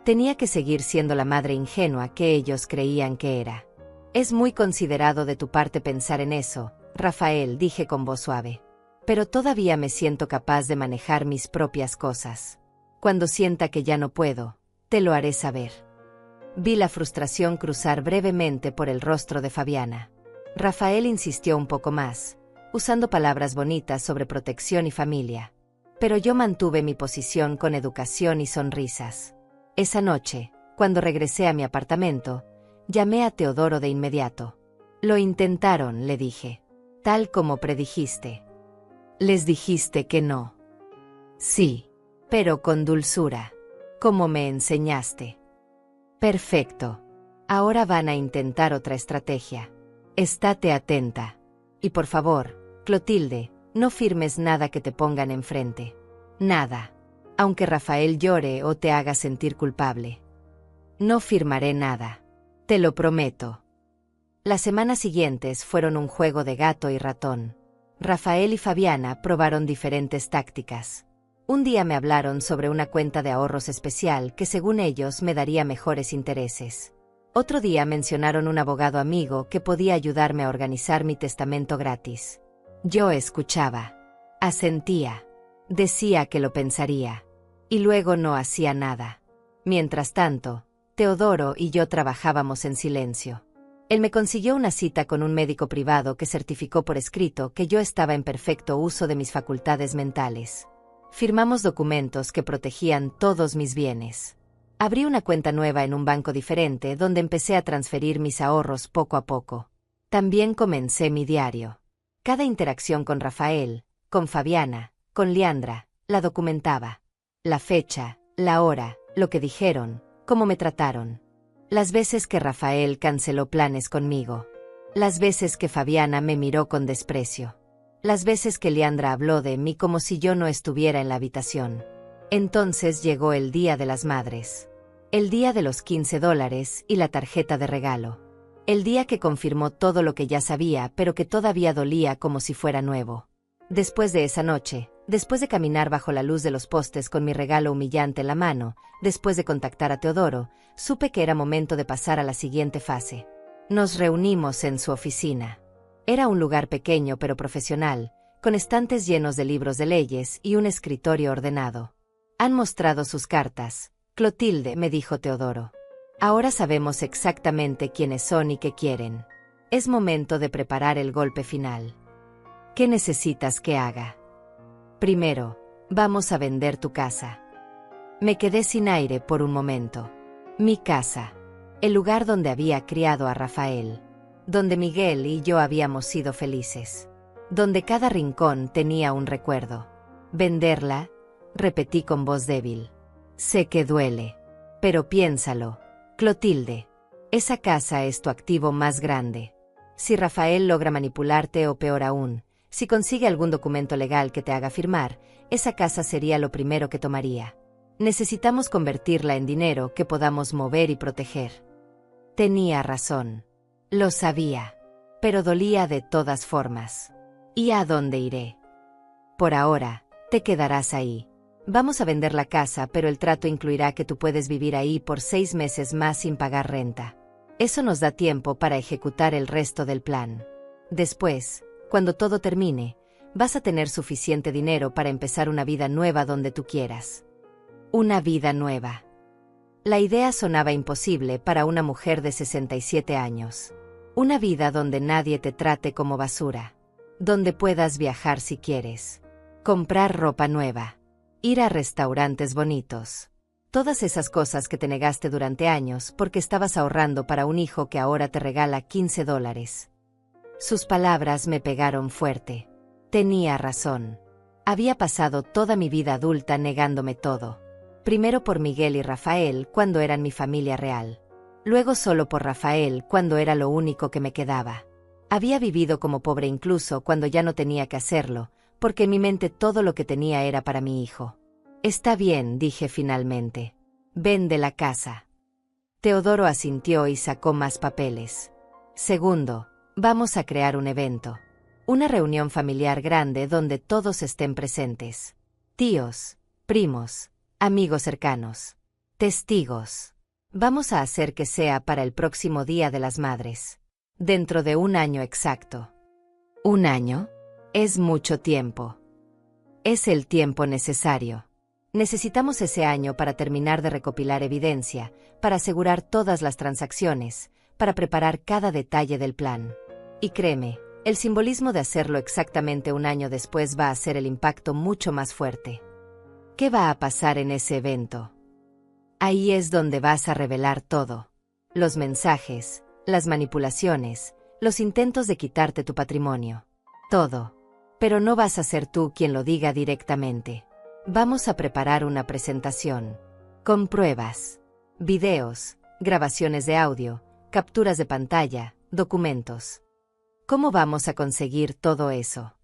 Tenía que seguir siendo la madre ingenua que ellos creían que era. Es muy considerado de tu parte pensar en eso, Rafael, dije con voz suave. Pero todavía me siento capaz de manejar mis propias cosas. Cuando sienta que ya no puedo, te lo haré saber. Vi la frustración cruzar brevemente por el rostro de Fabiana. Rafael insistió un poco más, usando palabras bonitas sobre protección y familia. Pero yo mantuve mi posición con educación y sonrisas. Esa noche, cuando regresé a mi apartamento, llamé a Teodoro de inmediato. Lo intentaron, le dije. Tal como predijiste. Les dijiste que no. Sí, pero con dulzura, como me enseñaste. Perfecto. Ahora van a intentar otra estrategia. Estate atenta. Y por favor, Clotilde, no firmes nada que te pongan enfrente. Nada. Aunque Rafael llore o te haga sentir culpable. No firmaré nada. Te lo prometo. Las semanas siguientes fueron un juego de gato y ratón. Rafael y Fabiana probaron diferentes tácticas. Un día me hablaron sobre una cuenta de ahorros especial que según ellos me daría mejores intereses. Otro día mencionaron un abogado amigo que podía ayudarme a organizar mi testamento gratis. Yo escuchaba. Asentía. Decía que lo pensaría. Y luego no hacía nada. Mientras tanto, Teodoro y yo trabajábamos en silencio. Él me consiguió una cita con un médico privado que certificó por escrito que yo estaba en perfecto uso de mis facultades mentales. Firmamos documentos que protegían todos mis bienes. Abrí una cuenta nueva en un banco diferente donde empecé a transferir mis ahorros poco a poco. También comencé mi diario. Cada interacción con Rafael, con Fabiana, con Liandra, la documentaba. La fecha, la hora, lo que dijeron, cómo me trataron. Las veces que Rafael canceló planes conmigo. Las veces que Fabiana me miró con desprecio. Las veces que Liandra habló de mí como si yo no estuviera en la habitación. Entonces llegó el Día de las Madres. El día de los $15 y la tarjeta de regalo. El día que confirmó todo lo que ya sabía pero que todavía dolía como si fuera nuevo. Después de esa noche, después de caminar bajo la luz de los postes con mi regalo humillante en la mano, después de contactar a Teodoro, supe que era momento de pasar a la siguiente fase. Nos reunimos en su oficina. Era un lugar pequeño pero profesional, con estantes llenos de libros de leyes y un escritorio ordenado. Han mostrado sus cartas, Clotilde, me dijo Teodoro. Ahora sabemos exactamente quiénes son y qué quieren. Es momento de preparar el golpe final. ¿Qué necesitas que haga? Primero, vamos a vender tu casa. Me quedé sin aire por un momento. Mi casa. El lugar donde había criado a Rafael. Donde Miguel y yo habíamos sido felices. Donde cada rincón tenía un recuerdo. ¿Venderla? Repetí con voz débil. Sé que duele. Pero piénsalo, Clotilde. Esa casa es tu activo más grande. Si Rafael logra manipularte o peor aún, si consigue algún documento legal que te haga firmar, esa casa sería lo primero que tomaría. Necesitamos convertirla en dinero que podamos mover y proteger. Tenía razón. Lo sabía. Pero dolía de todas formas. ¿Y a dónde iré? Por ahora, te quedarás ahí. Vamos a vender la casa, pero el trato incluirá que tú puedes vivir ahí por 6 meses más sin pagar renta. Eso nos da tiempo para ejecutar el resto del plan. Después, cuando todo termine, vas a tener suficiente dinero para empezar una vida nueva donde tú quieras. Una vida nueva. La idea sonaba imposible para una mujer de 67 años. Una vida donde nadie te trate como basura. Donde puedas viajar si quieres. Comprar ropa nueva. Ir a restaurantes bonitos. Todas esas cosas que te negaste durante años porque estabas ahorrando para un hijo que ahora te regala $15. Sus palabras me pegaron fuerte. Tenía razón. Había pasado toda mi vida adulta negándome todo. Primero por Miguel y Rafael cuando eran mi familia real. Luego solo por Rafael cuando era lo único que me quedaba. Había vivido como pobre incluso cuando ya no tenía que hacerlo, porque en mi mente todo lo que tenía era para mi hijo. Está bien, dije finalmente. Vende la casa. Teodoro asintió y sacó más papeles. Segundo, vamos a crear un evento. Una reunión familiar grande donde todos estén presentes. Tíos, primos, amigos cercanos, testigos. Vamos a hacer que sea para el próximo Día de las Madres. Dentro de un año exacto. ¿Un año? Es mucho tiempo. Es el tiempo necesario. Necesitamos ese año para terminar de recopilar evidencia, para asegurar todas las transacciones, para preparar cada detalle del plan. Y créeme, el simbolismo de hacerlo exactamente un año después va a hacer el impacto mucho más fuerte. ¿Qué va a pasar en ese evento? Ahí es donde vas a revelar todo. Los mensajes, las manipulaciones, los intentos de quitarte tu patrimonio. Todo. Pero no vas a ser tú quien lo diga directamente. Vamos a preparar una presentación. Con pruebas. Videos, grabaciones de audio, capturas de pantalla, documentos. ¿Cómo vamos a conseguir todo eso?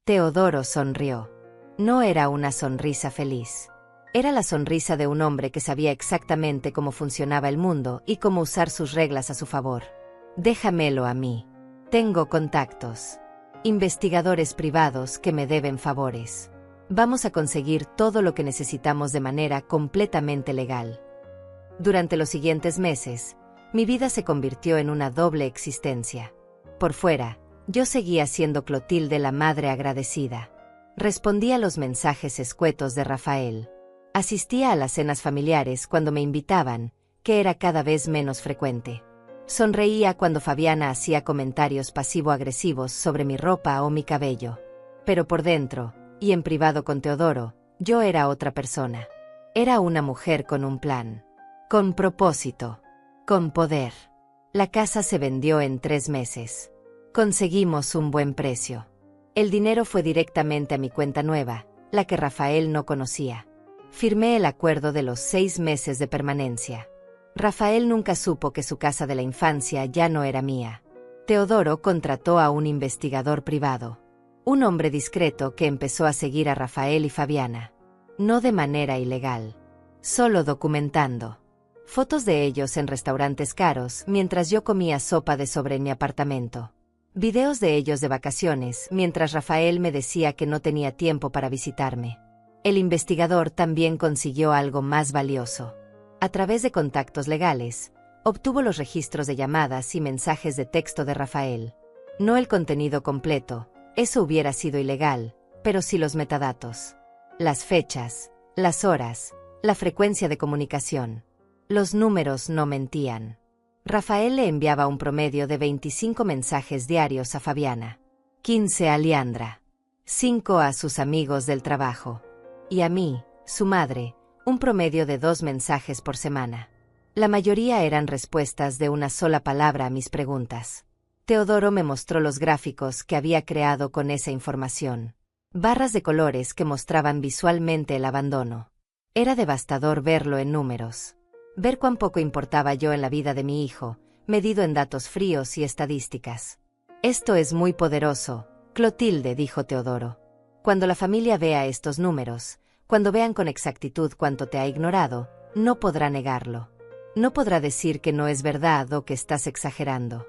Teodoro sonrió. No era una sonrisa feliz. Era la sonrisa de un hombre que sabía exactamente cómo funcionaba el mundo y cómo usar sus reglas a su favor. Déjamelo a mí. Tengo contactos. Investigadores privados que me deben favores. Vamos a conseguir todo lo que necesitamos de manera completamente legal. Durante los siguientes meses, mi vida se convirtió en una doble existencia. Por fuera, yo seguía siendo Clotilde la madre agradecida. Respondía a los mensajes escuetos de Rafael. Asistía a las cenas familiares cuando me invitaban, que era cada vez menos frecuente. Sonreía cuando Fabiana hacía comentarios pasivo-agresivos sobre mi ropa o mi cabello. Pero por dentro, y en privado con Teodoro, yo era otra persona. Era una mujer con un plan. Con propósito. Con poder. La casa se vendió en 3 meses. Conseguimos un buen precio. El dinero fue directamente a mi cuenta nueva, la que Rafael no conocía. Firmé el acuerdo de los 6 meses de permanencia. Rafael nunca supo que su casa de la infancia ya no era mía. Teodoro contrató a un investigador privado. Un hombre discreto que empezó a seguir a Rafael y Fabiana. No de manera ilegal. Solo documentando. Fotos de ellos en restaurantes caros mientras yo comía sopa de sobre en mi apartamento. Videos de ellos de vacaciones mientras Rafael me decía que no tenía tiempo para visitarme. El investigador también consiguió algo más valioso. A través de contactos legales, obtuvo los registros de llamadas y mensajes de texto de Rafael. No el contenido completo, eso hubiera sido ilegal, pero sí los metadatos. Las fechas, las horas, la frecuencia de comunicación. Los números no mentían. Rafael le enviaba un promedio de 25 mensajes diarios a Fabiana, 15 a Liandra, 5 a sus amigos del trabajo, y a mí, su madre, un promedio de 2 mensajes por semana. La mayoría eran respuestas de una sola palabra a mis preguntas. Teodoro me mostró los gráficos que había creado con esa información. Barras de colores que mostraban visualmente el abandono. Era devastador verlo en números. Ver cuán poco importaba yo en la vida de mi hijo, medido en datos fríos y estadísticas. Esto es muy poderoso, Clotilde, dijo Teodoro. Cuando la familia vea estos números, cuando vean con exactitud cuánto te ha ignorado, no podrá negarlo. No podrá decir que no es verdad o que estás exagerando.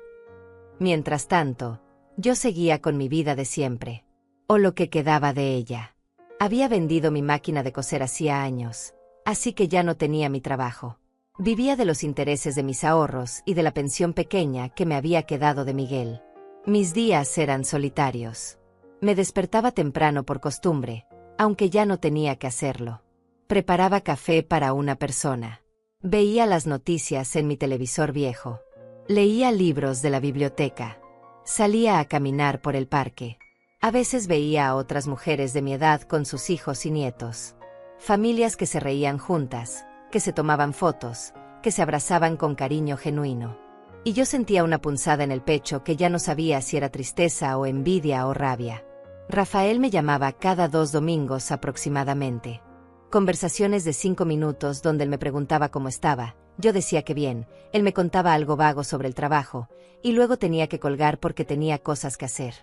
Mientras tanto, yo seguía con mi vida de siempre. O lo que quedaba de ella. Había vendido mi máquina de coser hacía años, así que ya no tenía mi trabajo. Vivía de los intereses de mis ahorros y de la pensión pequeña que me había quedado de Miguel. Mis días eran solitarios. Me despertaba temprano por costumbre, aunque ya no tenía que hacerlo. Preparaba café para una persona. Veía las noticias en mi televisor viejo. Leía libros de la biblioteca. Salía a caminar por el parque. A veces veía a otras mujeres de mi edad con sus hijos y nietos. Familias que se reían juntas, que se tomaban fotos, que se abrazaban con cariño genuino. Y yo sentía una punzada en el pecho que ya no sabía si era tristeza o envidia o rabia. Rafael me llamaba cada 2 domingos aproximadamente. Conversaciones de 5 minutos donde él me preguntaba cómo estaba, yo decía que bien, él me contaba algo vago sobre el trabajo, y luego tenía que colgar porque tenía cosas que hacer.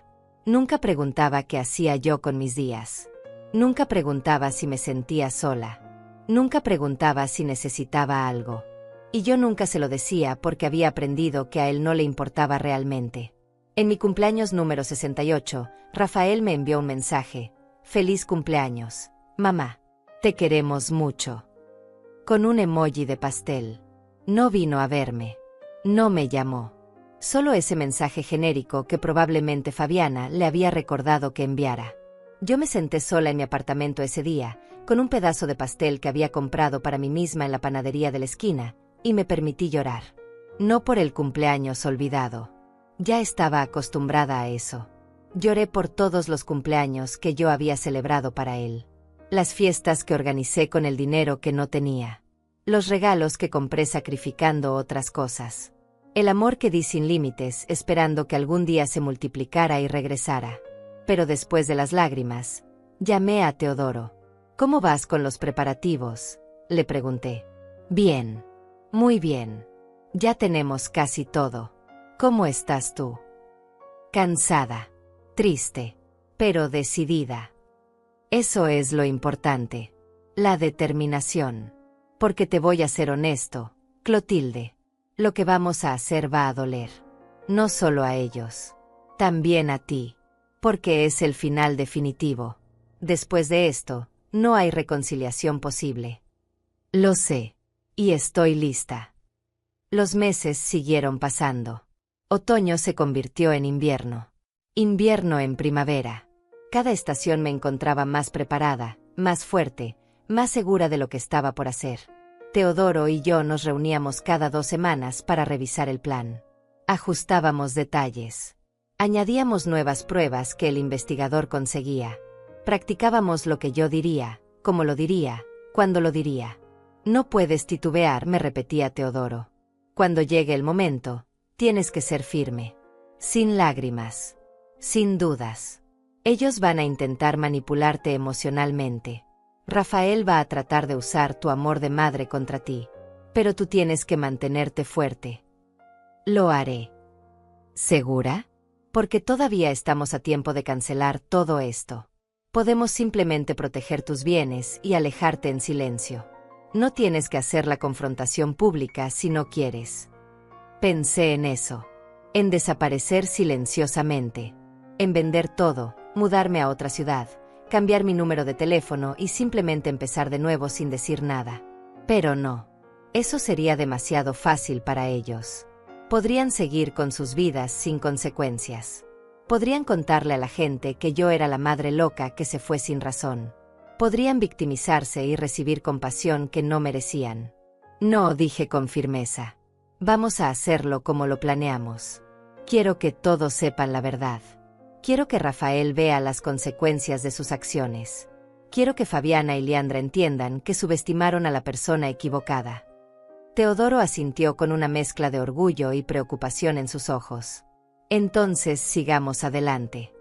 Nunca preguntaba qué hacía yo con mis días. Nunca preguntaba si me sentía sola. Nunca preguntaba si necesitaba algo. Y yo nunca se lo decía porque había aprendido que a él no le importaba realmente. En mi cumpleaños número 68, Rafael me envió un mensaje: «Feliz cumpleaños, mamá. Te queremos mucho». Con un emoji de pastel. No vino a verme. No me llamó. Solo ese mensaje genérico que probablemente Fabiana le había recordado que enviara. Yo me senté sola en mi apartamento ese día, con un pedazo de pastel que había comprado para mí misma en la panadería de la esquina, y me permití llorar. No por el cumpleaños olvidado. Ya estaba acostumbrada a eso. Lloré por todos los cumpleaños que yo había celebrado para él. Las fiestas que organicé con el dinero que no tenía. Los regalos que compré sacrificando otras cosas. El amor que di sin límites, esperando que algún día se multiplicara y regresara. Pero después de las lágrimas, llamé a Teodoro. «¿Cómo vas con los preparativos?», le pregunté. «Bien. Muy bien. Ya tenemos casi todo. ¿Cómo estás tú?». «Cansada. Triste. Pero decidida». Eso es lo importante. La determinación. Porque te voy a ser honesto, Clotilde. Lo que vamos a hacer va a doler. No solo a ellos. También a ti. Porque es el final definitivo. Después de esto, no hay reconciliación posible. Lo sé. Y estoy lista. Los meses siguieron pasando. Otoño se convirtió en invierno. Invierno en primavera. Cada estación me encontraba más preparada, más fuerte, más segura de lo que estaba por hacer. Teodoro y yo nos reuníamos cada 2 semanas para revisar el plan. Ajustábamos detalles. Añadíamos nuevas pruebas que el investigador conseguía. Practicábamos lo que yo diría, cómo lo diría, cuándo lo diría. «No puedes titubear», me repetía Teodoro. «Cuando llegue el momento, tienes que ser firme. Sin lágrimas. Sin dudas. Ellos van a intentar manipularte emocionalmente. Rafael va a tratar de usar tu amor de madre contra ti. Pero tú tienes que mantenerte fuerte». «Lo haré». «¿Segura?». «Porque todavía estamos a tiempo de cancelar todo esto. Podemos simplemente proteger tus bienes y alejarte en silencio. No tienes que hacer la confrontación pública si no quieres». Pensé en eso. En desaparecer silenciosamente. En vender todo, mudarme a otra ciudad, cambiar mi número de teléfono y simplemente empezar de nuevo sin decir nada. Pero no. Eso sería demasiado fácil para ellos. Podrían seguir con sus vidas sin consecuencias. Podrían contarle a la gente que yo era la madre loca que se fue sin razón. Podrían victimizarse y recibir compasión que no merecían. «No», dije con firmeza. «Vamos a hacerlo como lo planeamos. Quiero que todos sepan la verdad. Quiero que Rafael vea las consecuencias de sus acciones. Quiero que Fabiana y Liandra entiendan que subestimaron a la persona equivocada». Teodoro asintió con una mezcla de orgullo y preocupación en sus ojos. «Entonces sigamos adelante».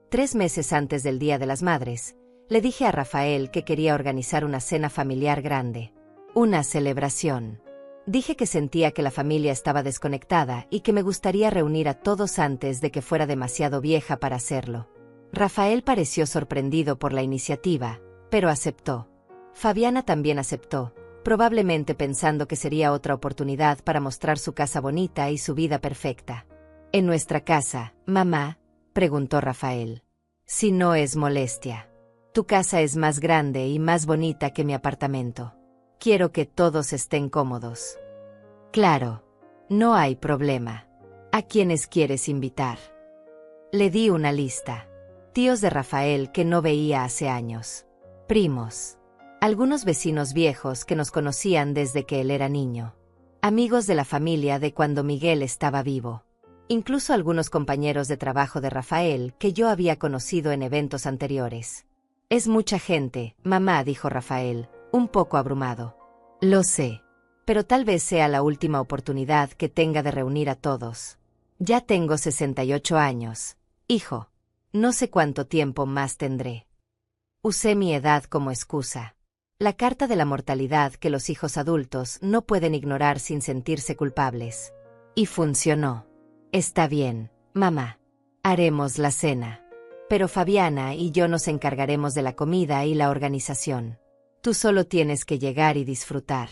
3 meses antes del Día de las Madres, le dije a Rafael que quería organizar una cena familiar grande. Una celebración. Dije que sentía que la familia estaba desconectada y que me gustaría reunir a todos antes de que fuera demasiado vieja para hacerlo. Rafael pareció sorprendido por la iniciativa, pero aceptó. Fabiana también aceptó, probablemente pensando que sería otra oportunidad para mostrar su casa bonita y su vida perfecta. «¿En nuestra casa, mamá?», preguntó Rafael. «Si no es molestia. Tu casa es más grande y más bonita que mi apartamento. Quiero que todos estén cómodos». «Claro. No hay problema. ¿A quiénes quieres invitar?». Le di una lista. Tíos de Rafael que no veía hace años. Primos. Algunos vecinos viejos que nos conocían desde que él era niño. Amigos de la familia de cuando Miguel estaba vivo. Incluso algunos compañeros de trabajo de Rafael que yo había conocido en eventos anteriores. Es mucha gente, mamá, dijo Rafael, un poco abrumado. Lo sé. Pero tal vez sea la última oportunidad que tenga de reunir a todos. Ya tengo 68 años. Hijo. No sé cuánto tiempo más tendré. Usé mi edad como excusa. La carta de la mortalidad que los hijos adultos no pueden ignorar sin sentirse culpables. Y funcionó. Está bien, mamá. Haremos la cena. Pero Fabiana y yo nos encargaremos de la comida y la organización. Tú solo tienes que llegar y disfrutar.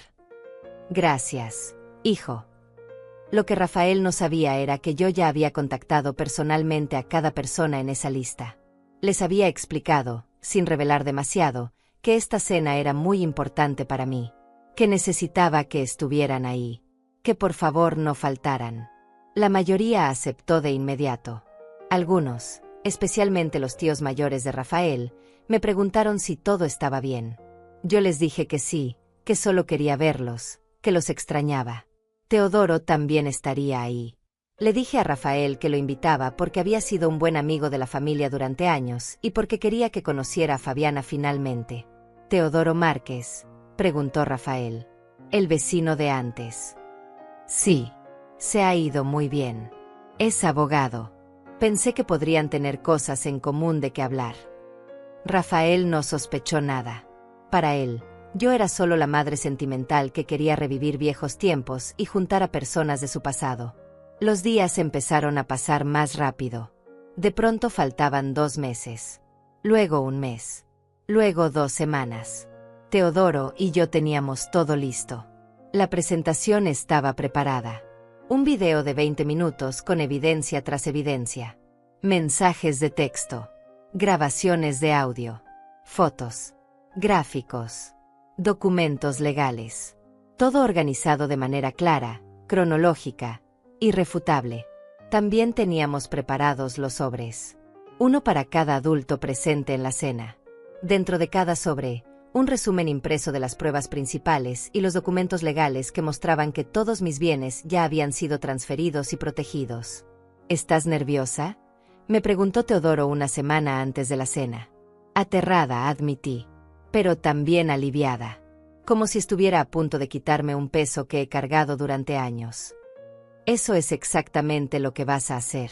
Gracias, hijo. Lo que Rafael no sabía era que yo ya había contactado personalmente a cada persona en esa lista. Les había explicado, sin revelar demasiado, que esta cena era muy importante para mí, que necesitaba que estuvieran ahí, que por favor no faltaran. La mayoría aceptó de inmediato. Algunos, especialmente los tíos mayores de Rafael, me preguntaron si todo estaba bien. Yo les dije que sí, que solo quería verlos, que los extrañaba. Teodoro también estaría ahí. Le dije a Rafael que lo invitaba porque había sido un buen amigo de la familia durante años y porque quería que conociera a Fabiana finalmente. ¿Teodoro Márquez?, preguntó Rafael. El vecino de antes. Sí. Se ha ido muy bien. Es abogado. Pensé que podrían tener cosas en común de qué hablar. Rafael no sospechó nada. Para él, yo era solo la madre sentimental que quería revivir viejos tiempos y juntar a personas de su pasado. Los días empezaron a pasar más rápido. De pronto faltaban 2 meses. Luego 1 mes. Luego 2 semanas. Teodoro y yo teníamos todo listo. La presentación estaba preparada. Un video de 20 minutos con evidencia tras evidencia. Mensajes de texto. Grabaciones de audio. Fotos. Gráficos. Documentos legales. Todo organizado de manera clara, cronológica, irrefutable. También teníamos preparados los sobres. Uno para cada adulto presente en la cena. Dentro de cada sobre, un resumen impreso de las pruebas principales y los documentos legales que mostraban que todos mis bienes ya habían sido transferidos y protegidos. ¿Estás nerviosa?, me preguntó Teodoro una semana antes de la cena. Aterrada, admití, pero también aliviada, como si estuviera a punto de quitarme un peso que he cargado durante años. Eso es exactamente lo que vas a hacer.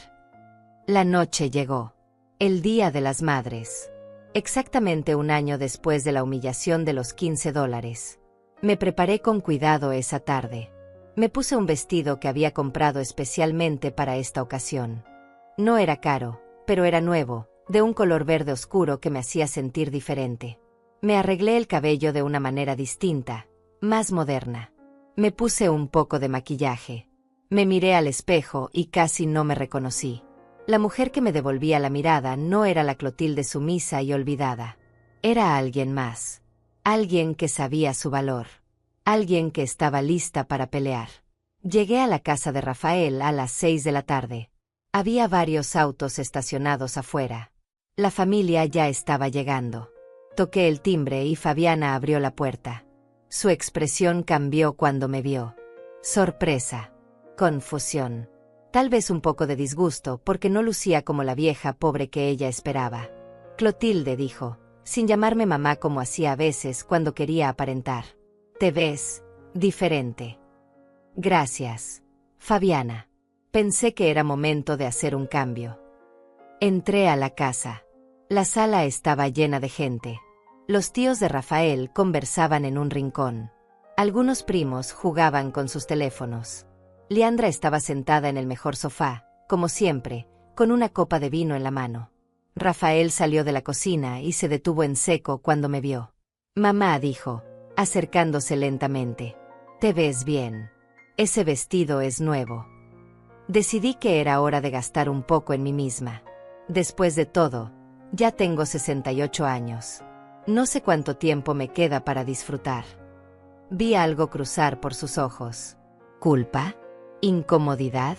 La noche llegó. El Día de las Madres. Exactamente 1 año después de la humillación de los $15. Me preparé con cuidado esa tarde. Me puse un vestido que había comprado especialmente para esta ocasión. No era caro, pero era nuevo, de un color verde oscuro que me hacía sentir diferente. Me arreglé el cabello de una manera distinta, más moderna. Me puse un poco de maquillaje. Me miré al espejo y casi no me reconocí. La mujer que me devolvía la mirada no era la Clotilde sumisa y olvidada. Era alguien más. Alguien que sabía su valor. Alguien que estaba lista para pelear. Llegué a la casa de Rafael a las 6 de la tarde. Había varios autos estacionados afuera. La familia ya estaba llegando. Toqué el timbre y Fabiana abrió la puerta. Su expresión cambió cuando me vio. Sorpresa. Confusión. Tal vez un poco de disgusto porque no lucía como la vieja pobre que ella esperaba. Clotilde, dijo, sin llamarme mamá como hacía a veces cuando quería aparentar. Te ves diferente. Gracias, Fabiana. Pensé que era momento de hacer un cambio. Entré a la casa. La sala estaba llena de gente. Los tíos de Rafael conversaban en un rincón. Algunos primos jugaban con sus teléfonos. Leandra estaba sentada en el mejor sofá, como siempre, con una copa de vino en la mano. Rafael salió de la cocina y se detuvo en seco cuando me vio. Mamá, dijo, acercándose lentamente. Te ves bien. Ese vestido es nuevo. Decidí que era hora de gastar un poco en mí misma. Después de todo, ya tengo 68 años. No sé cuánto tiempo me queda para disfrutar. Vi algo cruzar por sus ojos. ¿Culpa? ¿Incomodidad?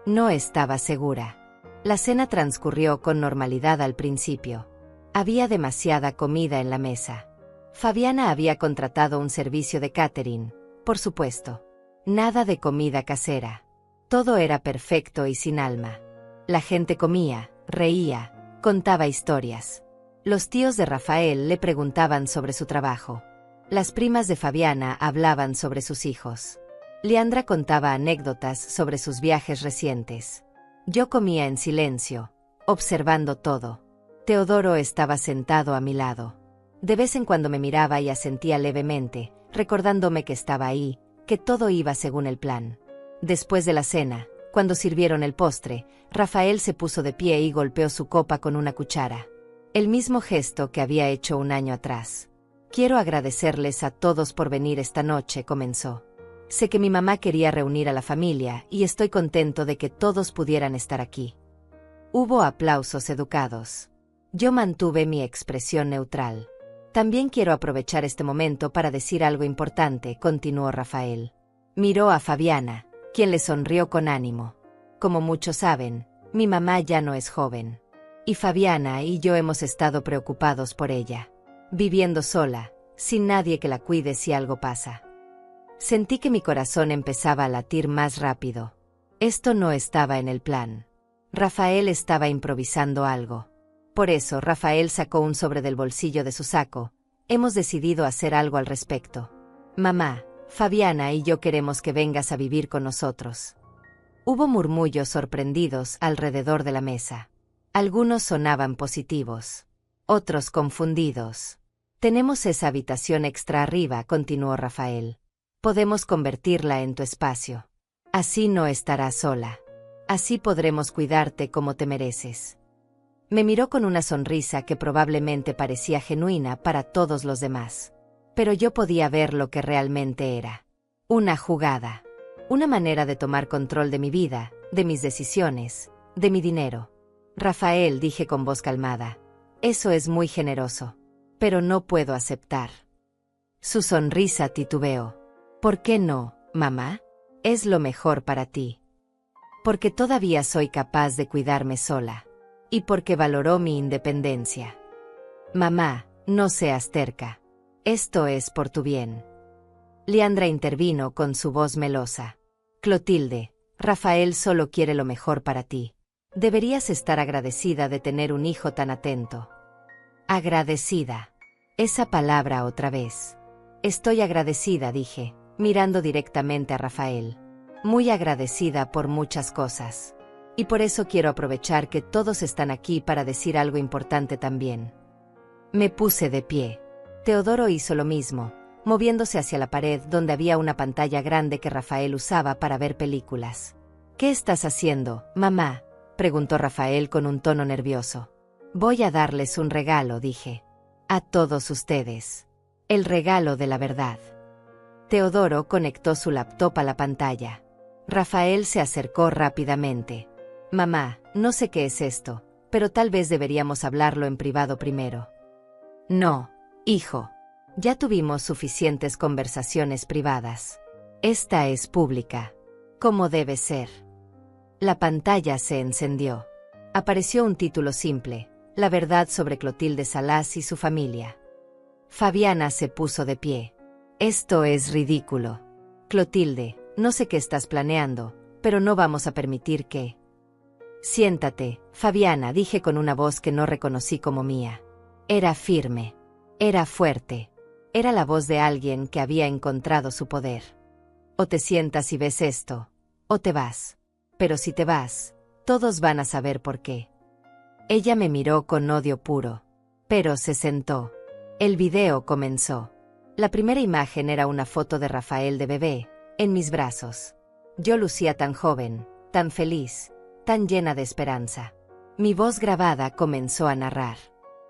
No estaba segura. La cena transcurrió con normalidad al principio. Había demasiada comida en la mesa. Fabiana había contratado un servicio de catering, por supuesto. Nada de comida casera. Todo era perfecto y sin alma. La gente comía, reía, contaba historias. Los tíos de Rafael le preguntaban sobre su trabajo. Las primas de Fabiana hablaban sobre sus hijos. Liandra contaba anécdotas sobre sus viajes recientes. Yo comía en silencio, observando todo. Teodoro estaba sentado a mi lado. De vez en cuando me miraba y asentía levemente, recordándome que estaba ahí, que todo iba según el plan. Después de la cena, cuando sirvieron el postre, Rafael se puso de pie y golpeó su copa con una cuchara. El mismo gesto que había hecho un año atrás. Quiero agradecerles a todos por venir esta noche, comenzó. Sé que mi mamá quería reunir a la familia y estoy contento de que todos pudieran estar aquí. Hubo aplausos educados. Yo mantuve mi expresión neutral. También quiero aprovechar este momento para decir algo importante, continuó Rafael. Miró a Fabiana, quien le sonrió con ánimo. Como muchos saben, mi mamá ya no es joven. Y Fabiana y yo hemos estado preocupados por ella. Viviendo sola, sin nadie que la cuide si algo pasa. Sentí que mi corazón empezaba a latir más rápido. Esto no estaba en el plan. Rafael estaba improvisando algo. Por eso Rafael sacó un sobre del bolsillo de su saco. Hemos decidido hacer algo al respecto. Mamá, Fabiana y yo queremos que vengas a vivir con nosotros. Hubo murmullos sorprendidos alrededor de la mesa. Algunos sonaban positivos. Otros confundidos. Tenemos esa habitación extra arriba, continuó Rafael. Podemos convertirla en tu espacio. Así no estarás sola. Así podremos cuidarte como te mereces. Me miró con una sonrisa que probablemente parecía genuina para todos los demás. Pero yo podía ver lo que realmente era. Una jugada. Una manera de tomar control de mi vida, de mis decisiones, de mi dinero. Rafael, dije con voz calmada. Eso es muy generoso. Pero no puedo aceptar. Su sonrisa titubeó. ¿Por qué no, mamá? Es lo mejor para ti. Porque todavía soy capaz de cuidarme sola. Y porque valoró mi independencia. Mamá, no seas terca. Esto es por tu bien. Liandra intervino con su voz melosa. Clotilde, Rafael solo quiere lo mejor para ti. Deberías estar agradecida de tener un hijo tan atento. Agradecida. Esa palabra otra vez. Estoy agradecida, dije, mirando directamente a Rafael. Muy agradecida por muchas cosas. Y por eso quiero aprovechar que todos están aquí para decir algo importante también. Me puse de pie. Teodoro hizo lo mismo, moviéndose hacia la pared donde había una pantalla grande que Rafael usaba para ver películas. ¿Qué estás haciendo, mamá?, preguntó Rafael con un tono nervioso. Voy a darles un regalo, dije. A todos ustedes. El regalo de la verdad. Teodoro conectó su laptop a la pantalla. Rafael se acercó rápidamente. Mamá, no sé qué es esto, pero tal vez deberíamos hablarlo en privado primero. No, hijo. Ya tuvimos suficientes conversaciones privadas. Esta es pública. Como debe ser. La pantalla se encendió. Apareció un título simple, La verdad sobre Clotilde Salas y su familia. Fabiana se puso de pie. Esto es ridículo. Clotilde, no sé qué estás planeando, pero no vamos a permitir que... Siéntate, Fabiana, dije con una voz que no reconocí como mía. Era firme. Era fuerte. Era la voz de alguien que había encontrado su poder. O te sientas y ves esto, o te vas. Pero si te vas, todos van a saber por qué. Ella me miró con odio puro. Pero se sentó. El video comenzó. La primera imagen era una foto de Rafael de bebé, en mis brazos. Yo lucía tan joven, tan feliz, tan llena de esperanza. Mi voz grabada comenzó a narrar.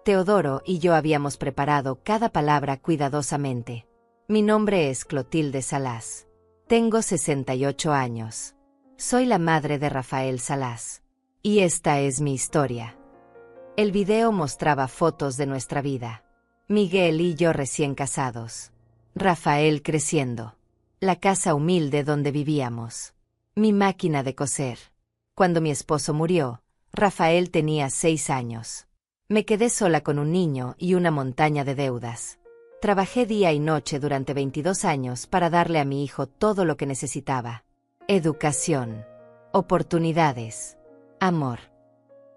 Teodoro y yo habíamos preparado cada palabra cuidadosamente. Mi nombre es Clotilde Salas. Tengo 68 años. Soy la madre de Rafael Salas. Y esta es mi historia. El video mostraba fotos de nuestra vida. Miguel y yo recién casados. Rafael creciendo. La casa humilde donde vivíamos. Mi máquina de coser. Cuando mi esposo murió, Rafael tenía 6 años. Me quedé sola con un niño y una montaña de deudas. Trabajé día y noche durante 22 años para darle a mi hijo todo lo que necesitaba. Educación. Oportunidades. Amor.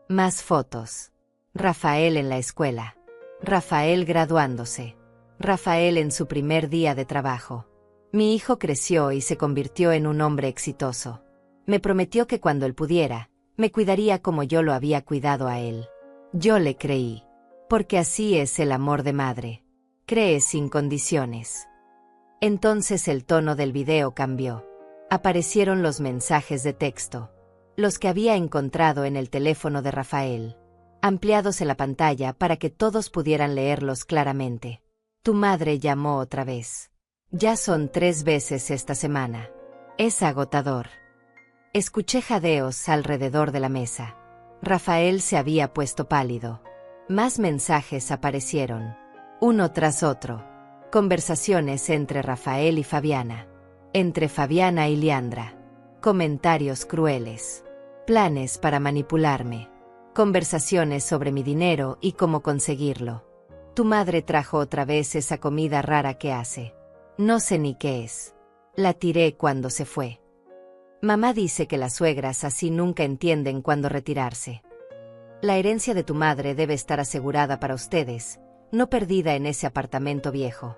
Más fotos. Rafael en la escuela. Rafael graduándose. Rafael en su primer día de trabajo. Mi hijo creció y se convirtió en un hombre exitoso. Me prometió que cuando él pudiera, me cuidaría como yo lo había cuidado a él. Yo le creí. Porque así es el amor de madre. Cree sin condiciones. Entonces el tono del video cambió. Aparecieron los mensajes de texto. Los que había encontrado en el teléfono de Rafael. Ampliados en la pantalla para que todos pudieran leerlos claramente. Tu madre llamó otra vez. Ya son 3 veces esta semana. Es agotador. Escuché jadeos alrededor de la mesa. Rafael se había puesto pálido. Más mensajes aparecieron. Uno tras otro. Conversaciones entre Rafael y Fabiana. Entre Fabiana y Liandra. Comentarios crueles. Planes para manipularme. Conversaciones sobre mi dinero y cómo conseguirlo. Tu madre trajo otra vez esa comida rara que hace. No sé ni qué es. La tiré cuando se fue. Mamá dice que las suegras así nunca entienden cuándo retirarse. La herencia de tu madre debe estar asegurada para ustedes, no perdida en ese apartamento viejo.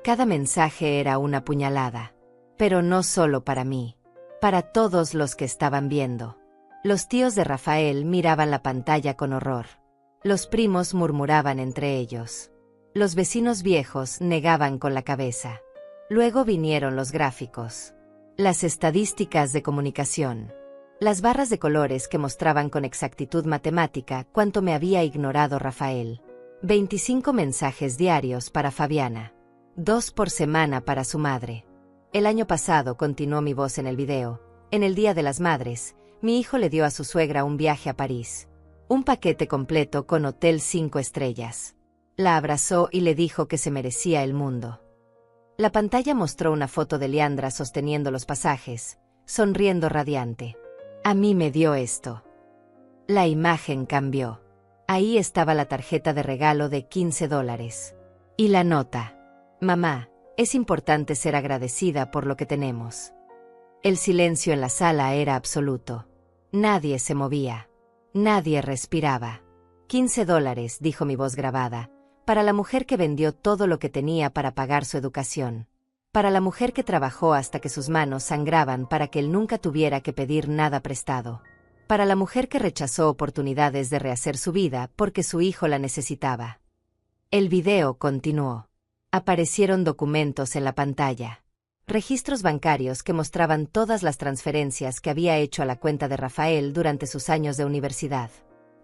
Cada mensaje era una puñalada. Pero no solo para mí. Para todos los que estaban viendo. Los tíos de Rafael miraban la pantalla con horror. Los primos murmuraban entre ellos. Los vecinos viejos negaban con la cabeza. Luego vinieron los gráficos. Las estadísticas de comunicación. Las barras de colores que mostraban con exactitud matemática cuánto me había ignorado Rafael. 25 mensajes diarios para Fabiana. 2 por semana para su madre. El año pasado, continuó mi voz en el video, en el Día de las Madres, mi hijo le dio a su suegra un viaje a París. Un paquete completo con hotel 5 estrellas. La abrazó y le dijo que se merecía el mundo. La pantalla mostró una foto de Liandra sosteniendo los pasajes, sonriendo radiante. A mí me dio esto. La imagen cambió. Ahí estaba la tarjeta de regalo de $15. Y la nota. Mamá, es importante ser agradecida por lo que tenemos. El silencio en la sala era absoluto. Nadie se movía. Nadie respiraba. $15, dijo mi voz grabada, para la mujer que vendió todo lo que tenía para pagar su educación. Para la mujer que trabajó hasta que sus manos sangraban para que él nunca tuviera que pedir nada prestado. Para la mujer que rechazó oportunidades de rehacer su vida porque su hijo la necesitaba. El video continuó. Aparecieron documentos en la pantalla. Registros bancarios que mostraban todas las transferencias que había hecho a la cuenta de Rafael durante sus años de universidad.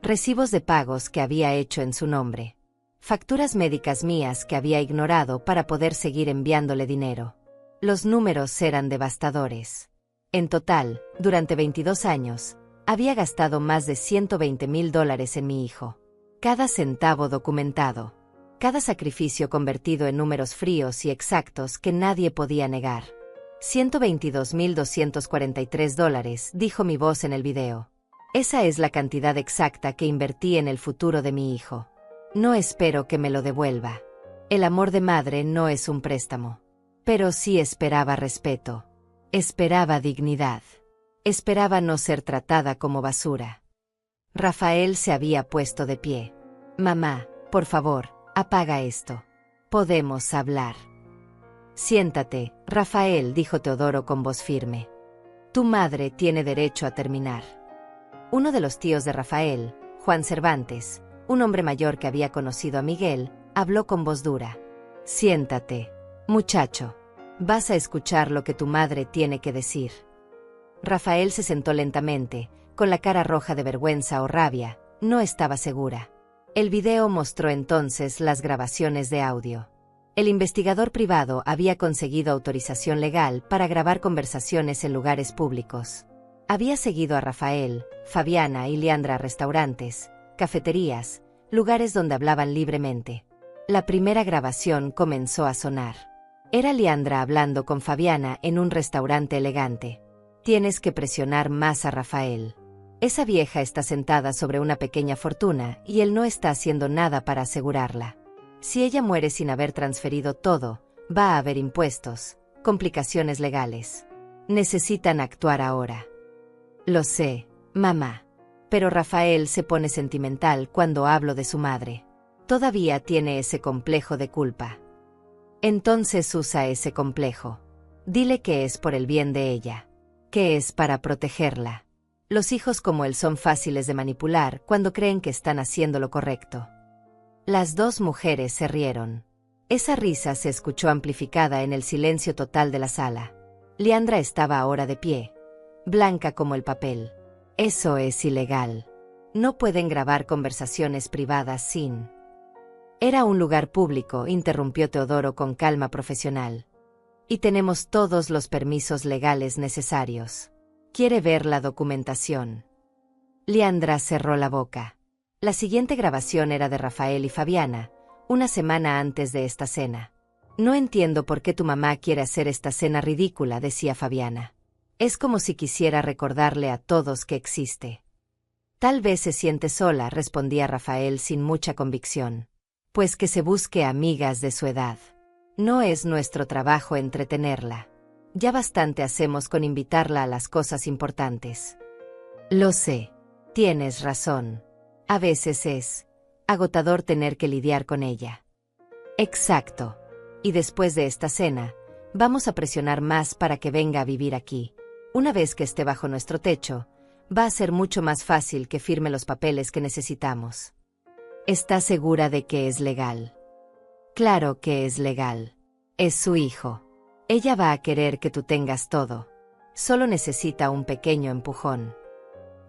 Recibos de pagos que había hecho en su nombre. Facturas médicas mías que había ignorado para poder seguir enviándole dinero. Los números eran devastadores. En total, durante 22 años, había gastado más de $120,000 en mi hijo. Cada centavo documentado. Cada sacrificio convertido en números fríos y exactos que nadie podía negar. $122,243, dijo mi voz en el video. Esa es la cantidad exacta que invertí en el futuro de mi hijo. No espero que me lo devuelva. El amor de madre no es un préstamo. Pero sí esperaba respeto. Esperaba dignidad. Esperaba no ser tratada como basura. Rafael se había puesto de pie. Mamá, por favor. Apaga esto. Podemos hablar. Siéntate, Rafael, dijo Teodoro con voz firme. Tu madre tiene derecho a terminar. Uno de los tíos de Rafael, Juan Cervantes, un hombre mayor que había conocido a Miguel, habló con voz dura. Siéntate, muchacho. Vas a escuchar lo que tu madre tiene que decir. Rafael se sentó lentamente, con la cara roja de vergüenza o rabia, no estaba segura. El video mostró entonces las grabaciones de audio. El investigador privado había conseguido autorización legal para grabar conversaciones en lugares públicos. Había seguido a Rafael, Fabiana y Liandra a restaurantes, cafeterías, lugares donde hablaban libremente. La primera grabación comenzó a sonar. Era Liandra hablando con Fabiana en un restaurante elegante. Tienes que presionar más a Rafael. Esa vieja está sentada sobre una pequeña fortuna y él no está haciendo nada para asegurarla. Si ella muere sin haber transferido todo, va a haber impuestos, complicaciones legales. Necesitan actuar ahora. Lo sé, mamá. Pero Rafael se pone sentimental cuando hablo de su madre. Todavía tiene ese complejo de culpa. Entonces usa ese complejo. Dile que es por el bien de ella. Que es para protegerla. Los hijos como él son fáciles de manipular cuando creen que están haciendo lo correcto. Las dos mujeres se rieron. Esa risa se escuchó amplificada en el silencio total de la sala. Liandra estaba ahora de pie, blanca como el papel. Eso es ilegal. No pueden grabar conversaciones privadas sin... Era un lugar público, interrumpió Teodoro con calma profesional. Y tenemos todos los permisos legales necesarios. ¿Quiere ver la documentación? Liandra cerró la boca. La siguiente grabación era de Rafael y Fabiana, una semana antes de esta cena. No entiendo por qué tu mamá quiere hacer esta cena ridícula, decía Fabiana. Es como si quisiera recordarle a todos que existe. Tal vez se siente sola, respondía Rafael sin mucha convicción. Pues que se busque amigas de su edad. No es nuestro trabajo entretenerla. Ya bastante hacemos con invitarla a las cosas importantes. Lo sé. Tienes razón. A veces es agotador tener que lidiar con ella. Exacto. Y después de esta cena, vamos a presionar más para que venga a vivir aquí. Una vez que esté bajo nuestro techo, va a ser mucho más fácil que firme los papeles que necesitamos. ¿Está segura de que es legal? Claro que es legal. Es su hijo. Ella va a querer que tú tengas todo. Solo necesita un pequeño empujón.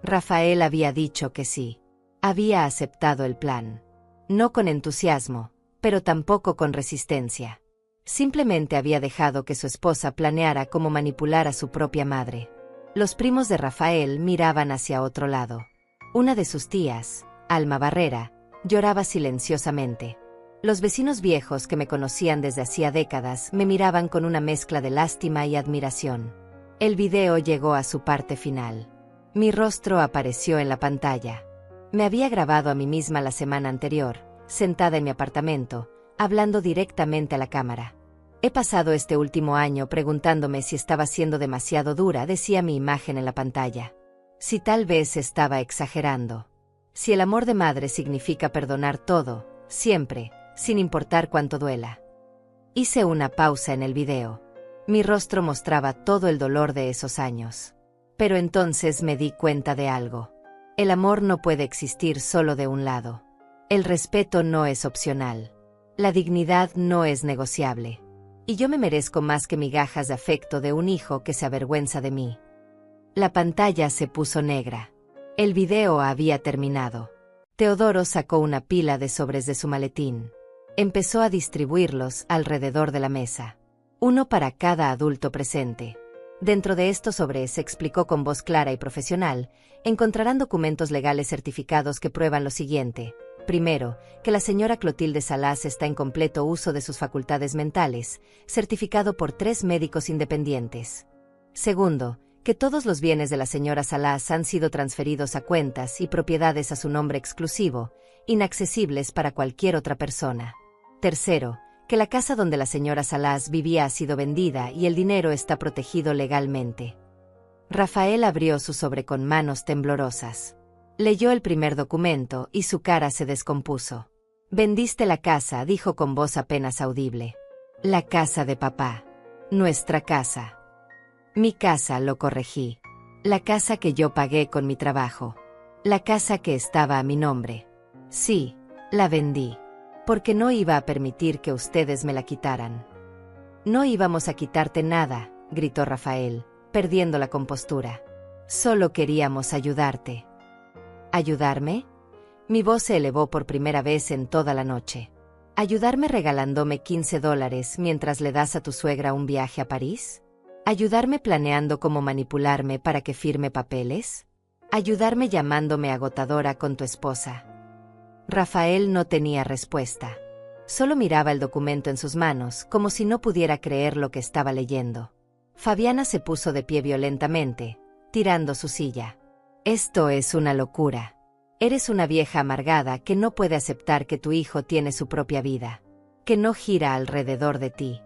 Rafael había dicho que sí. Había aceptado el plan. No con entusiasmo, pero tampoco con resistencia. Simplemente había dejado que su esposa planeara cómo manipular a su propia madre. Los primos de Rafael miraban hacia otro lado. Una de sus tías, Alma Barrera, lloraba silenciosamente. Los vecinos viejos que me conocían desde hacía décadas me miraban con una mezcla de lástima y admiración. El video llegó a su parte final. Mi rostro apareció en la pantalla. Me había grabado a mí misma la semana anterior, sentada en mi apartamento, hablando directamente a la cámara. He pasado este último año preguntándome si estaba siendo demasiado dura, decía mi imagen en la pantalla. Si tal vez estaba exagerando. Si el amor de madre significa perdonar todo, siempre, sin importar cuánto duela. Hice una pausa en el video. Mi rostro mostraba todo el dolor de esos años. Pero entonces me di cuenta de algo. El amor no puede existir solo de un lado. El respeto no es opcional. La dignidad no es negociable. Y yo me merezco más que migajas de afecto de un hijo que se avergüenza de mí. La pantalla se puso negra. El video había terminado. Teodoro sacó una pila de sobres de su maletín. Empezó a distribuirlos alrededor de la mesa. Uno para cada adulto presente. Dentro de estos sobres, explicó con voz clara y profesional, encontrarán documentos legales certificados que prueban lo siguiente. Primero, que la señora Clotilde Salas está en completo uso de sus facultades mentales, certificado por 3 médicos independientes. Segundo, que todos los bienes de la señora Salas han sido transferidos a cuentas y propiedades a su nombre exclusivo, inaccesibles para cualquier otra persona. Tercero, que la casa donde la señora Salas vivía ha sido vendida y el dinero está protegido legalmente. Rafael abrió su sobre con manos temblorosas. Leyó el primer documento y su cara se descompuso. Vendiste la casa, dijo con voz apenas audible. La casa de papá. Nuestra casa. Mi casa, lo corregí. La casa que yo pagué con mi trabajo. La casa que estaba a mi nombre. Sí, la vendí. Porque no iba a permitir que ustedes me la quitaran. No íbamos a quitarte nada, gritó Rafael, perdiendo la compostura. Solo queríamos ayudarte. ¿Ayudarme? Mi voz se elevó por primera vez en toda la noche. ¿Ayudarme regalándome $15 mientras le das a tu suegra un viaje a París? ¿Ayudarme planeando cómo manipularme para que firme papeles? ¿Ayudarme llamándome agotadora con tu esposa? Rafael no tenía respuesta. Solo miraba el documento en sus manos, como si no pudiera creer lo que estaba leyendo. Fabiana se puso de pie violentamente, tirando su silla. Esto es una locura. Eres una vieja amargada que no puede aceptar que tu hijo tiene su propia vida, que no gira alrededor de ti.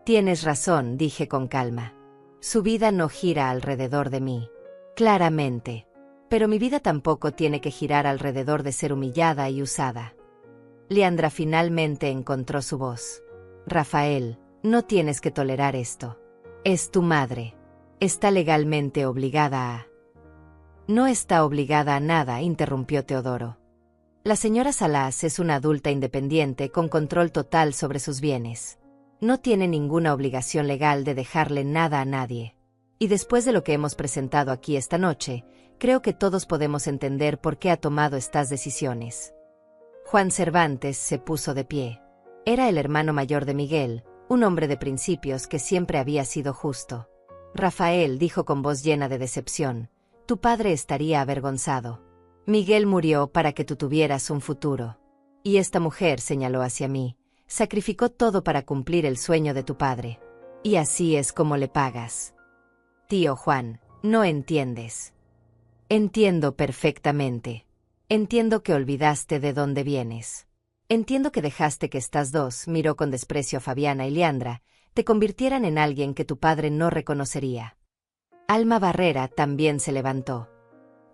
Tienes razón, dije con calma. Su vida no gira alrededor de mí. Claramente. Pero mi vida tampoco tiene que girar alrededor de ser humillada y usada. Liandra finalmente encontró su voz. Rafael, no tienes que tolerar esto. Es tu madre. Está legalmente obligada a... No está obligada a nada, interrumpió Teodoro. La señora Salas es una adulta independiente con control total sobre sus bienes. No tiene ninguna obligación legal de dejarle nada a nadie. Y después de lo que hemos presentado aquí esta noche, creo que todos podemos entender por qué ha tomado estas decisiones. Juan Cervantes se puso de pie. Era el hermano mayor de Miguel, un hombre de principios que siempre había sido justo. Rafael dijo con voz llena de decepción, tu padre estaría avergonzado. Miguel murió para que tú tuvieras un futuro. Y esta mujer, señaló hacia mí, sacrificó todo para cumplir el sueño de tu padre. Y así es como le pagas. Tío Juan, no entiendes. Entiendo perfectamente. Entiendo que olvidaste de dónde vienes. Entiendo que dejaste que estas dos, miró con desprecio a Fabiana y Liandra, te convirtieran en alguien que tu padre no reconocería. Alma Barrera también se levantó.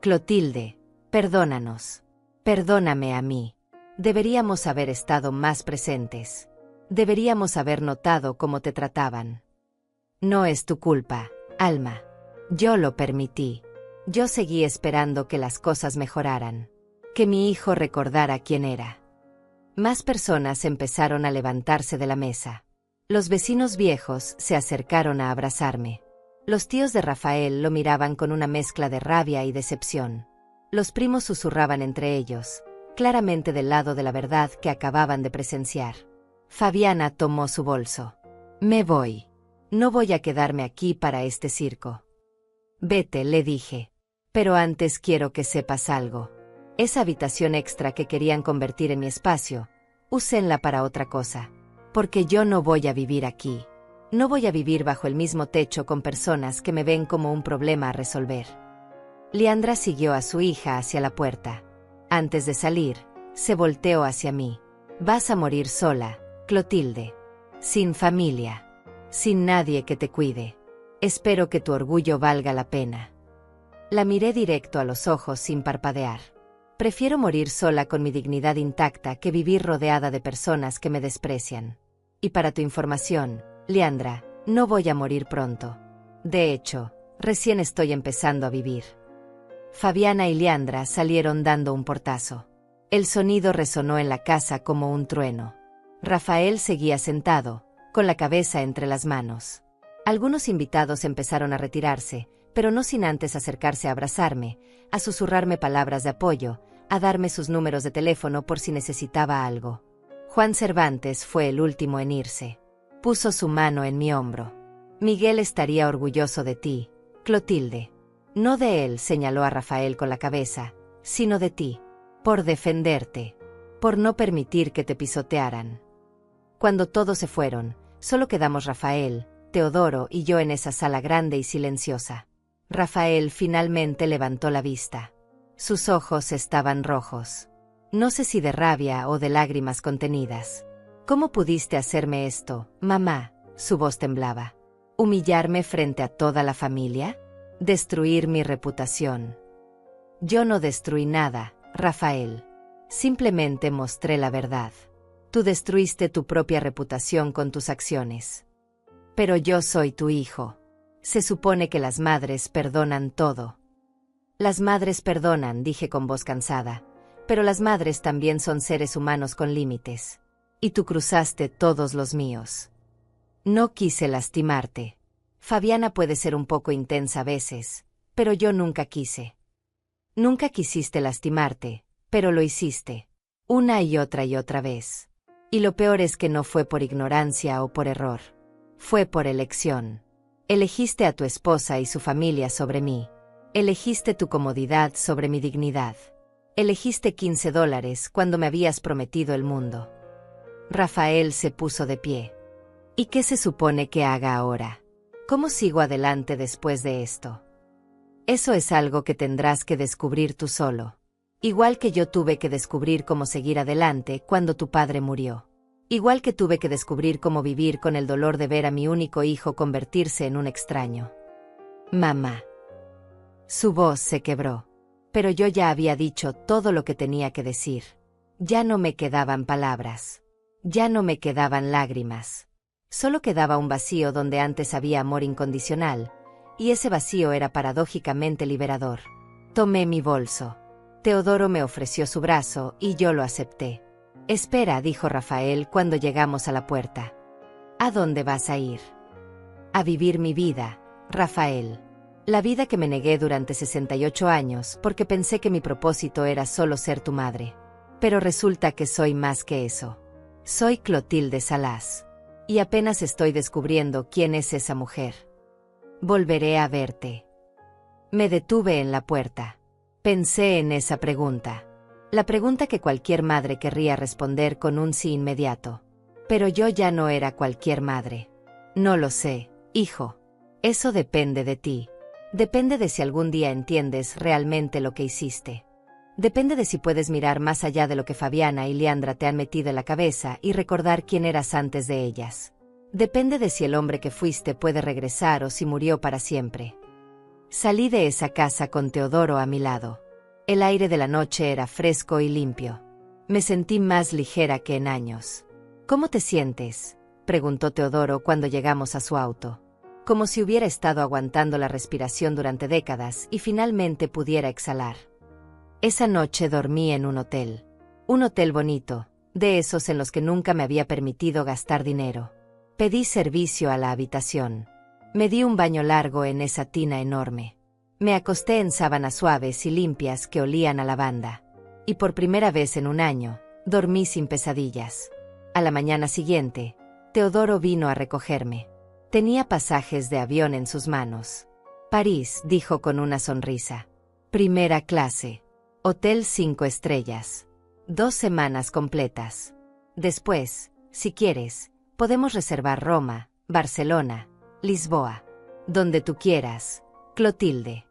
Clotilde, perdónanos. Perdóname a mí. Deberíamos haber estado más presentes. Deberíamos haber notado cómo te trataban. No es tu culpa, Alma. Yo lo permití. Yo seguí esperando que las cosas mejoraran. Que mi hijo recordara quién era. Más personas empezaron a levantarse de la mesa. Los vecinos viejos se acercaron a abrazarme. Los tíos de Rafael lo miraban con una mezcla de rabia y decepción. Los primos susurraban entre ellos, claramente del lado de la verdad que acababan de presenciar. Fabiana tomó su bolso. Me voy. No voy a quedarme aquí para este circo. Vete, le dije. Pero antes quiero que sepas algo. Esa habitación extra que querían convertir en mi espacio, úsenla para otra cosa. Porque yo no voy a vivir aquí. No voy a vivir bajo el mismo techo con personas que me ven como un problema a resolver. Liandra siguió a su hija hacia la puerta. Antes de salir, se volteó hacia mí. Vas a morir sola, Clotilde. Sin familia. Sin nadie que te cuide. Espero que tu orgullo valga la pena. La miré directo a los ojos sin parpadear. Prefiero morir sola con mi dignidad intacta que vivir rodeada de personas que me desprecian. Y para tu información, Liandra, no voy a morir pronto. De hecho, recién estoy empezando a vivir. Fabiana y Liandra salieron dando un portazo. El sonido resonó en la casa como un trueno. Rafael seguía sentado, con la cabeza entre las manos. Algunos invitados empezaron a retirarse, pero no sin antes acercarse a abrazarme, a susurrarme palabras de apoyo, a darme sus números de teléfono por si necesitaba algo. Juan Cervantes fue el último en irse. Puso su mano en mi hombro. Miguel estaría orgulloso de ti, Clotilde. No de él, señaló a Rafael con la cabeza, sino de ti. Por defenderte. Por no permitir que te pisotearan. Cuando todos se fueron, solo quedamos Rafael, Teodoro y yo en esa sala grande y silenciosa. Rafael finalmente levantó la vista. Sus ojos estaban rojos. No sé si de rabia o de lágrimas contenidas. ¿Cómo pudiste hacerme esto, mamá? Su voz temblaba. ¿Humillarme frente a toda la familia? ¿Destruir mi reputación? Yo no destruí nada, Rafael. Simplemente mostré la verdad. Tú destruiste tu propia reputación con tus acciones. Pero yo soy tu hijo. Se supone que las madres perdonan todo. Las madres perdonan, dije con voz cansada, pero las madres también son seres humanos con límites. Y tú cruzaste todos los míos. No quise lastimarte. Fabiana puede ser un poco intensa a veces, pero yo nunca quise. Nunca quisiste lastimarte, pero lo hiciste. Una y otra vez. Y lo peor es que no fue por ignorancia o por error. Fue por elección. Elegiste a tu esposa y su familia sobre mí. Elegiste tu comodidad sobre mi dignidad. Elegiste $15 cuando me habías prometido el mundo. Rafael se puso de pie. ¿Y qué se supone que haga ahora? ¿Cómo sigo adelante después de esto? Eso es algo que tendrás que descubrir tú solo. Igual que yo tuve que descubrir cómo seguir adelante cuando tu padre murió. Igual que tuve que descubrir cómo vivir con el dolor de ver a mi único hijo convertirse en un extraño. Mamá. Su voz se quebró. Pero yo ya había dicho todo lo que tenía que decir. Ya no me quedaban palabras. Ya no me quedaban lágrimas. Solo quedaba un vacío donde antes había amor incondicional, y ese vacío era paradójicamente liberador. Tomé mi bolso. Teodoro me ofreció su brazo y yo lo acepté. Espera, dijo Rafael cuando llegamos a la puerta. ¿A dónde vas a ir? A vivir mi vida, Rafael. La vida que me negué durante 68 años porque pensé que mi propósito era solo ser tu madre. Pero resulta que soy más que eso. Soy Clotilde Salas. Y apenas estoy descubriendo quién es esa mujer. Volveré a verte. Me detuve en la puerta. Pensé en esa pregunta. La pregunta que cualquier madre querría responder con un sí inmediato. Pero yo ya no era cualquier madre. No lo sé, hijo. Eso depende de ti. Depende de si algún día entiendes realmente lo que hiciste. Depende de si puedes mirar más allá de lo que Fabiana y Liandra te han metido en la cabeza y recordar quién eras antes de ellas. Depende de si el hombre que fuiste puede regresar o si murió para siempre. Salí de esa casa con Teodoro a mi lado. El aire de la noche era fresco y limpio. Me sentí más ligera que en años. ¿Cómo te sientes?, preguntó Teodoro cuando llegamos a su auto. Como si hubiera estado aguantando la respiración durante décadas y finalmente pudiera exhalar. Esa noche dormí en un hotel. Un hotel bonito, de esos en los que nunca me había permitido gastar dinero. Pedí servicio a la habitación. Me di un baño largo en esa tina enorme. Me acosté en sábanas suaves y limpias que olían a lavanda. Y por primera vez en un año, dormí sin pesadillas. A la mañana siguiente, Teodoro vino a recogerme. Tenía pasajes de avión en sus manos. París, dijo con una sonrisa. Primera clase. Hotel 5 estrellas. 2 semanas completas. Después, si quieres, podemos reservar Roma, Barcelona, Lisboa. Donde tú quieras, Clotilde.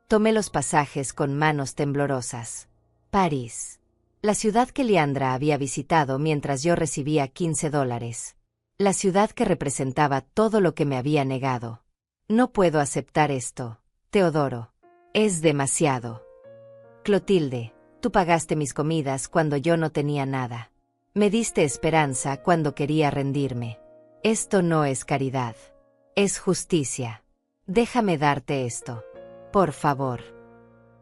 Tomé los pasajes con manos temblorosas. París. La ciudad que Liandra había visitado mientras yo recibía $15. La ciudad que representaba todo lo que me había negado. No puedo aceptar esto, Teodoro. Es demasiado. Clotilde, tú pagaste mis comidas cuando yo no tenía nada. Me diste esperanza cuando quería rendirme. Esto no es caridad. Es justicia. Déjame darte esto. Por favor.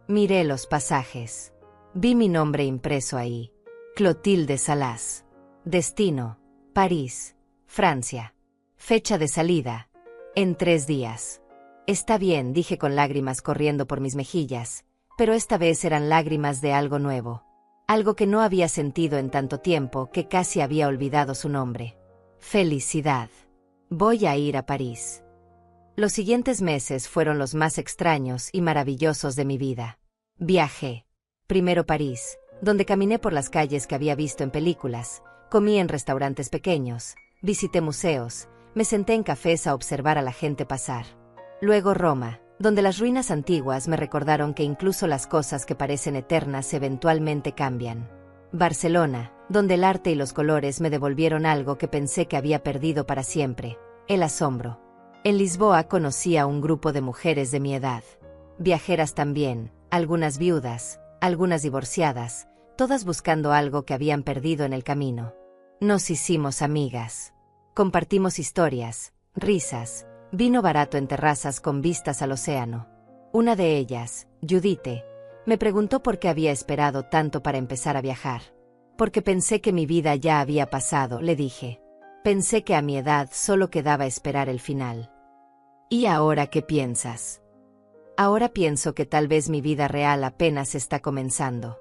Miré los pasajes. Vi mi nombre impreso ahí. Clotilde Salas. Destino, París, Francia. Fecha de salida, en 3 días. Está bien, dije con lágrimas corriendo por mis mejillas, pero esta vez eran lágrimas de algo nuevo. Algo que no había sentido en tanto tiempo que casi había olvidado su nombre. Felicidad. Voy a ir a París. Los siguientes meses fueron los más extraños y maravillosos de mi vida. Viajé. Primero París, donde caminé por las calles que había visto en películas, comí en restaurantes pequeños, visité museos, me senté en cafés a observar a la gente pasar. Luego Roma, donde las ruinas antiguas me recordaron que incluso las cosas que parecen eternas eventualmente cambian. Barcelona, donde el arte y los colores me devolvieron algo que pensé que había perdido para siempre, el asombro. En Lisboa conocí a un grupo de mujeres de mi edad. Viajeras también, algunas viudas, algunas divorciadas, todas buscando algo que habían perdido en el camino. Nos hicimos amigas. Compartimos historias, risas, vino barato en terrazas con vistas al océano. Una de ellas, Judite, me preguntó por qué había esperado tanto para empezar a viajar. Porque pensé que mi vida ya había pasado, le dije. Pensé que a mi edad solo quedaba esperar el final. ¿Y ahora qué piensas? Ahora pienso que tal vez mi vida real apenas está comenzando.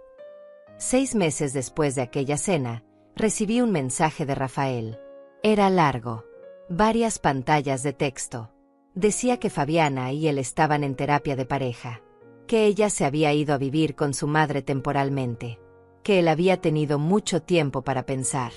6 meses después de aquella cena, recibí un mensaje de Rafael. Era largo. Varias pantallas de texto. Decía que Fabiana y él estaban en terapia de pareja. Que ella se había ido a vivir con su madre temporalmente. Que él había tenido mucho tiempo para pensar.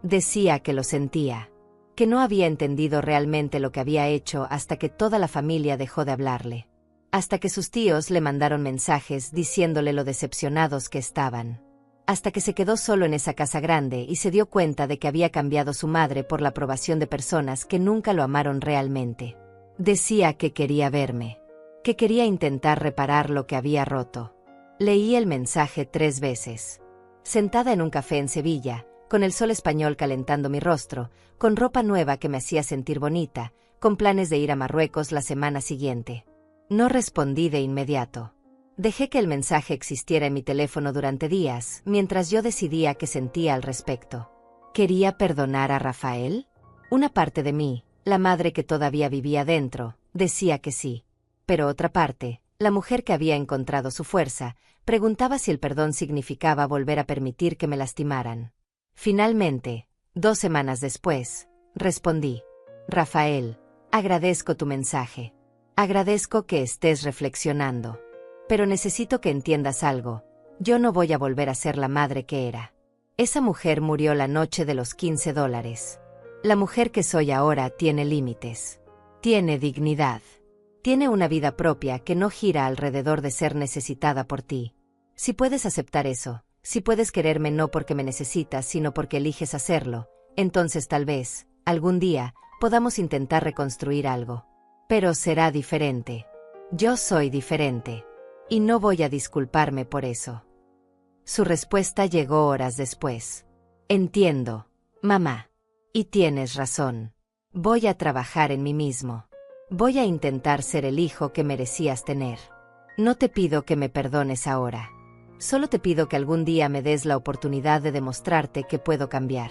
Decía que lo sentía. Que no había entendido realmente lo que había hecho hasta que toda la familia dejó de hablarle. Hasta que sus tíos le mandaron mensajes diciéndole lo decepcionados que estaban. Hasta que se quedó solo en esa casa grande y se dio cuenta de que había cambiado su madre por la aprobación de personas que nunca lo amaron realmente. Decía que quería verme. Que quería intentar reparar lo que había roto. Leí el mensaje 3 veces. sentada en un café en Sevilla, con el sol español calentando mi rostro, con ropa nueva que me hacía sentir bonita, con planes de ir a Marruecos la semana siguiente. No respondí de inmediato. Dejé que el mensaje existiera en mi teléfono durante días, mientras yo decidía qué sentía al respecto. ¿Quería perdonar a Rafael? Una parte de mí, la madre que todavía vivía dentro, decía que sí. Pero otra parte, la mujer que había encontrado su fuerza, preguntaba si el perdón significaba volver a permitir que me lastimaran. Finalmente, 2 semanas después, respondí: Rafael, agradezco tu mensaje. Agradezco que estés reflexionando. Pero necesito que entiendas algo. Yo no voy a volver a ser la madre que era. Esa mujer murió la noche de los $15. La mujer que soy ahora tiene límites. Tiene dignidad. Tiene una vida propia que no gira alrededor de ser necesitada por ti. Si puedes aceptar eso, si puedes quererme no porque me necesitas, sino porque eliges hacerlo, entonces tal vez, algún día, podamos intentar reconstruir algo. Pero será diferente. Yo soy diferente. Y no voy a disculparme por eso. Su respuesta llegó horas después. Entiendo, mamá. Y tienes razón. Voy a trabajar en mí mismo. Voy a intentar ser el hijo que merecías tener. No te pido que me perdones ahora. Solo te pido que algún día me des la oportunidad de demostrarte que puedo cambiar.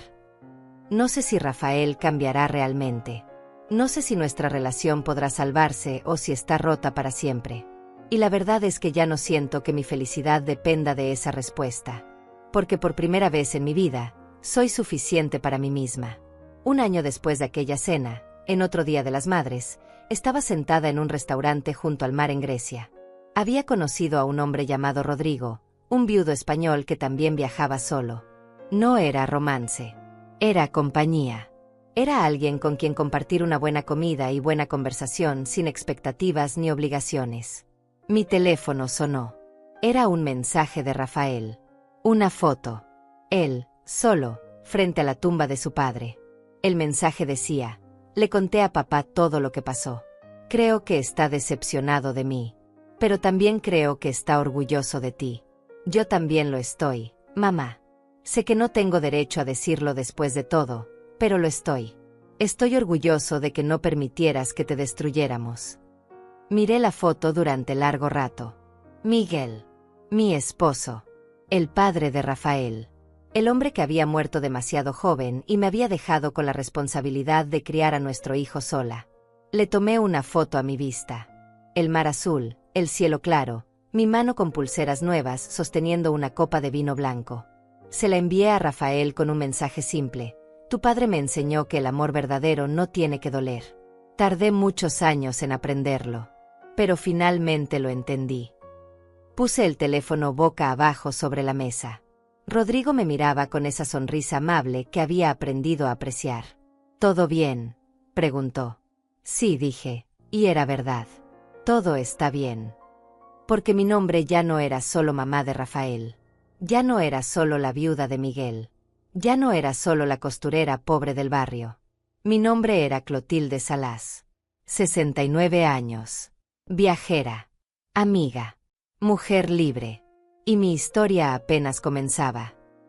No sé si Rafael cambiará realmente. No sé si nuestra relación podrá salvarse o si está rota para siempre. Y la verdad es que ya no siento que mi felicidad dependa de esa respuesta. Porque por primera vez en mi vida, soy suficiente para mí misma. 1 año después de aquella cena, en otro Día de las Madres, estaba sentada en un restaurante junto al mar en Grecia. Había conocido a un hombre llamado Rodrigo, un viudo español que también viajaba solo. No era romance. Era compañía. Era alguien con quien compartir una buena comida y buena conversación sin expectativas ni obligaciones. Mi teléfono sonó. Era un mensaje de Rafael. Una foto. Él, solo, frente a la tumba de su padre. El mensaje decía: le conté a papá todo lo que pasó. Creo que está decepcionado de mí. Pero también creo que está orgulloso de ti. Yo también lo estoy, mamá. Sé que no tengo derecho a decirlo después de todo, pero lo estoy. Estoy orgulloso de que no permitieras que te destruyéramos. Miré la foto durante largo rato. Miguel. Mi esposo. El padre de Rafael. El hombre que había muerto demasiado joven y me había dejado con la responsabilidad de criar a nuestro hijo sola. Le tomé una foto a mi vista. El mar azul, el cielo claro, mi mano con pulseras nuevas sosteniendo una copa de vino blanco. Se la envié a Rafael con un mensaje simple: tu padre me enseñó que el amor verdadero no tiene que doler. Tardé muchos años en aprenderlo, pero finalmente lo entendí. Puse el teléfono boca abajo sobre la mesa. Rodrigo me miraba con esa sonrisa amable que había aprendido a apreciar. ¿Todo bien?, preguntó. Sí, dije, y era verdad. Todo está bien. Porque mi nombre ya no era solo mamá de Rafael. Ya no era solo la viuda de Miguel. Ya no era solo la costurera pobre del barrio. Mi nombre era Clotilde Salas. 69 años. Viajera. Amiga. Mujer libre. Y mi historia apenas comenzaba.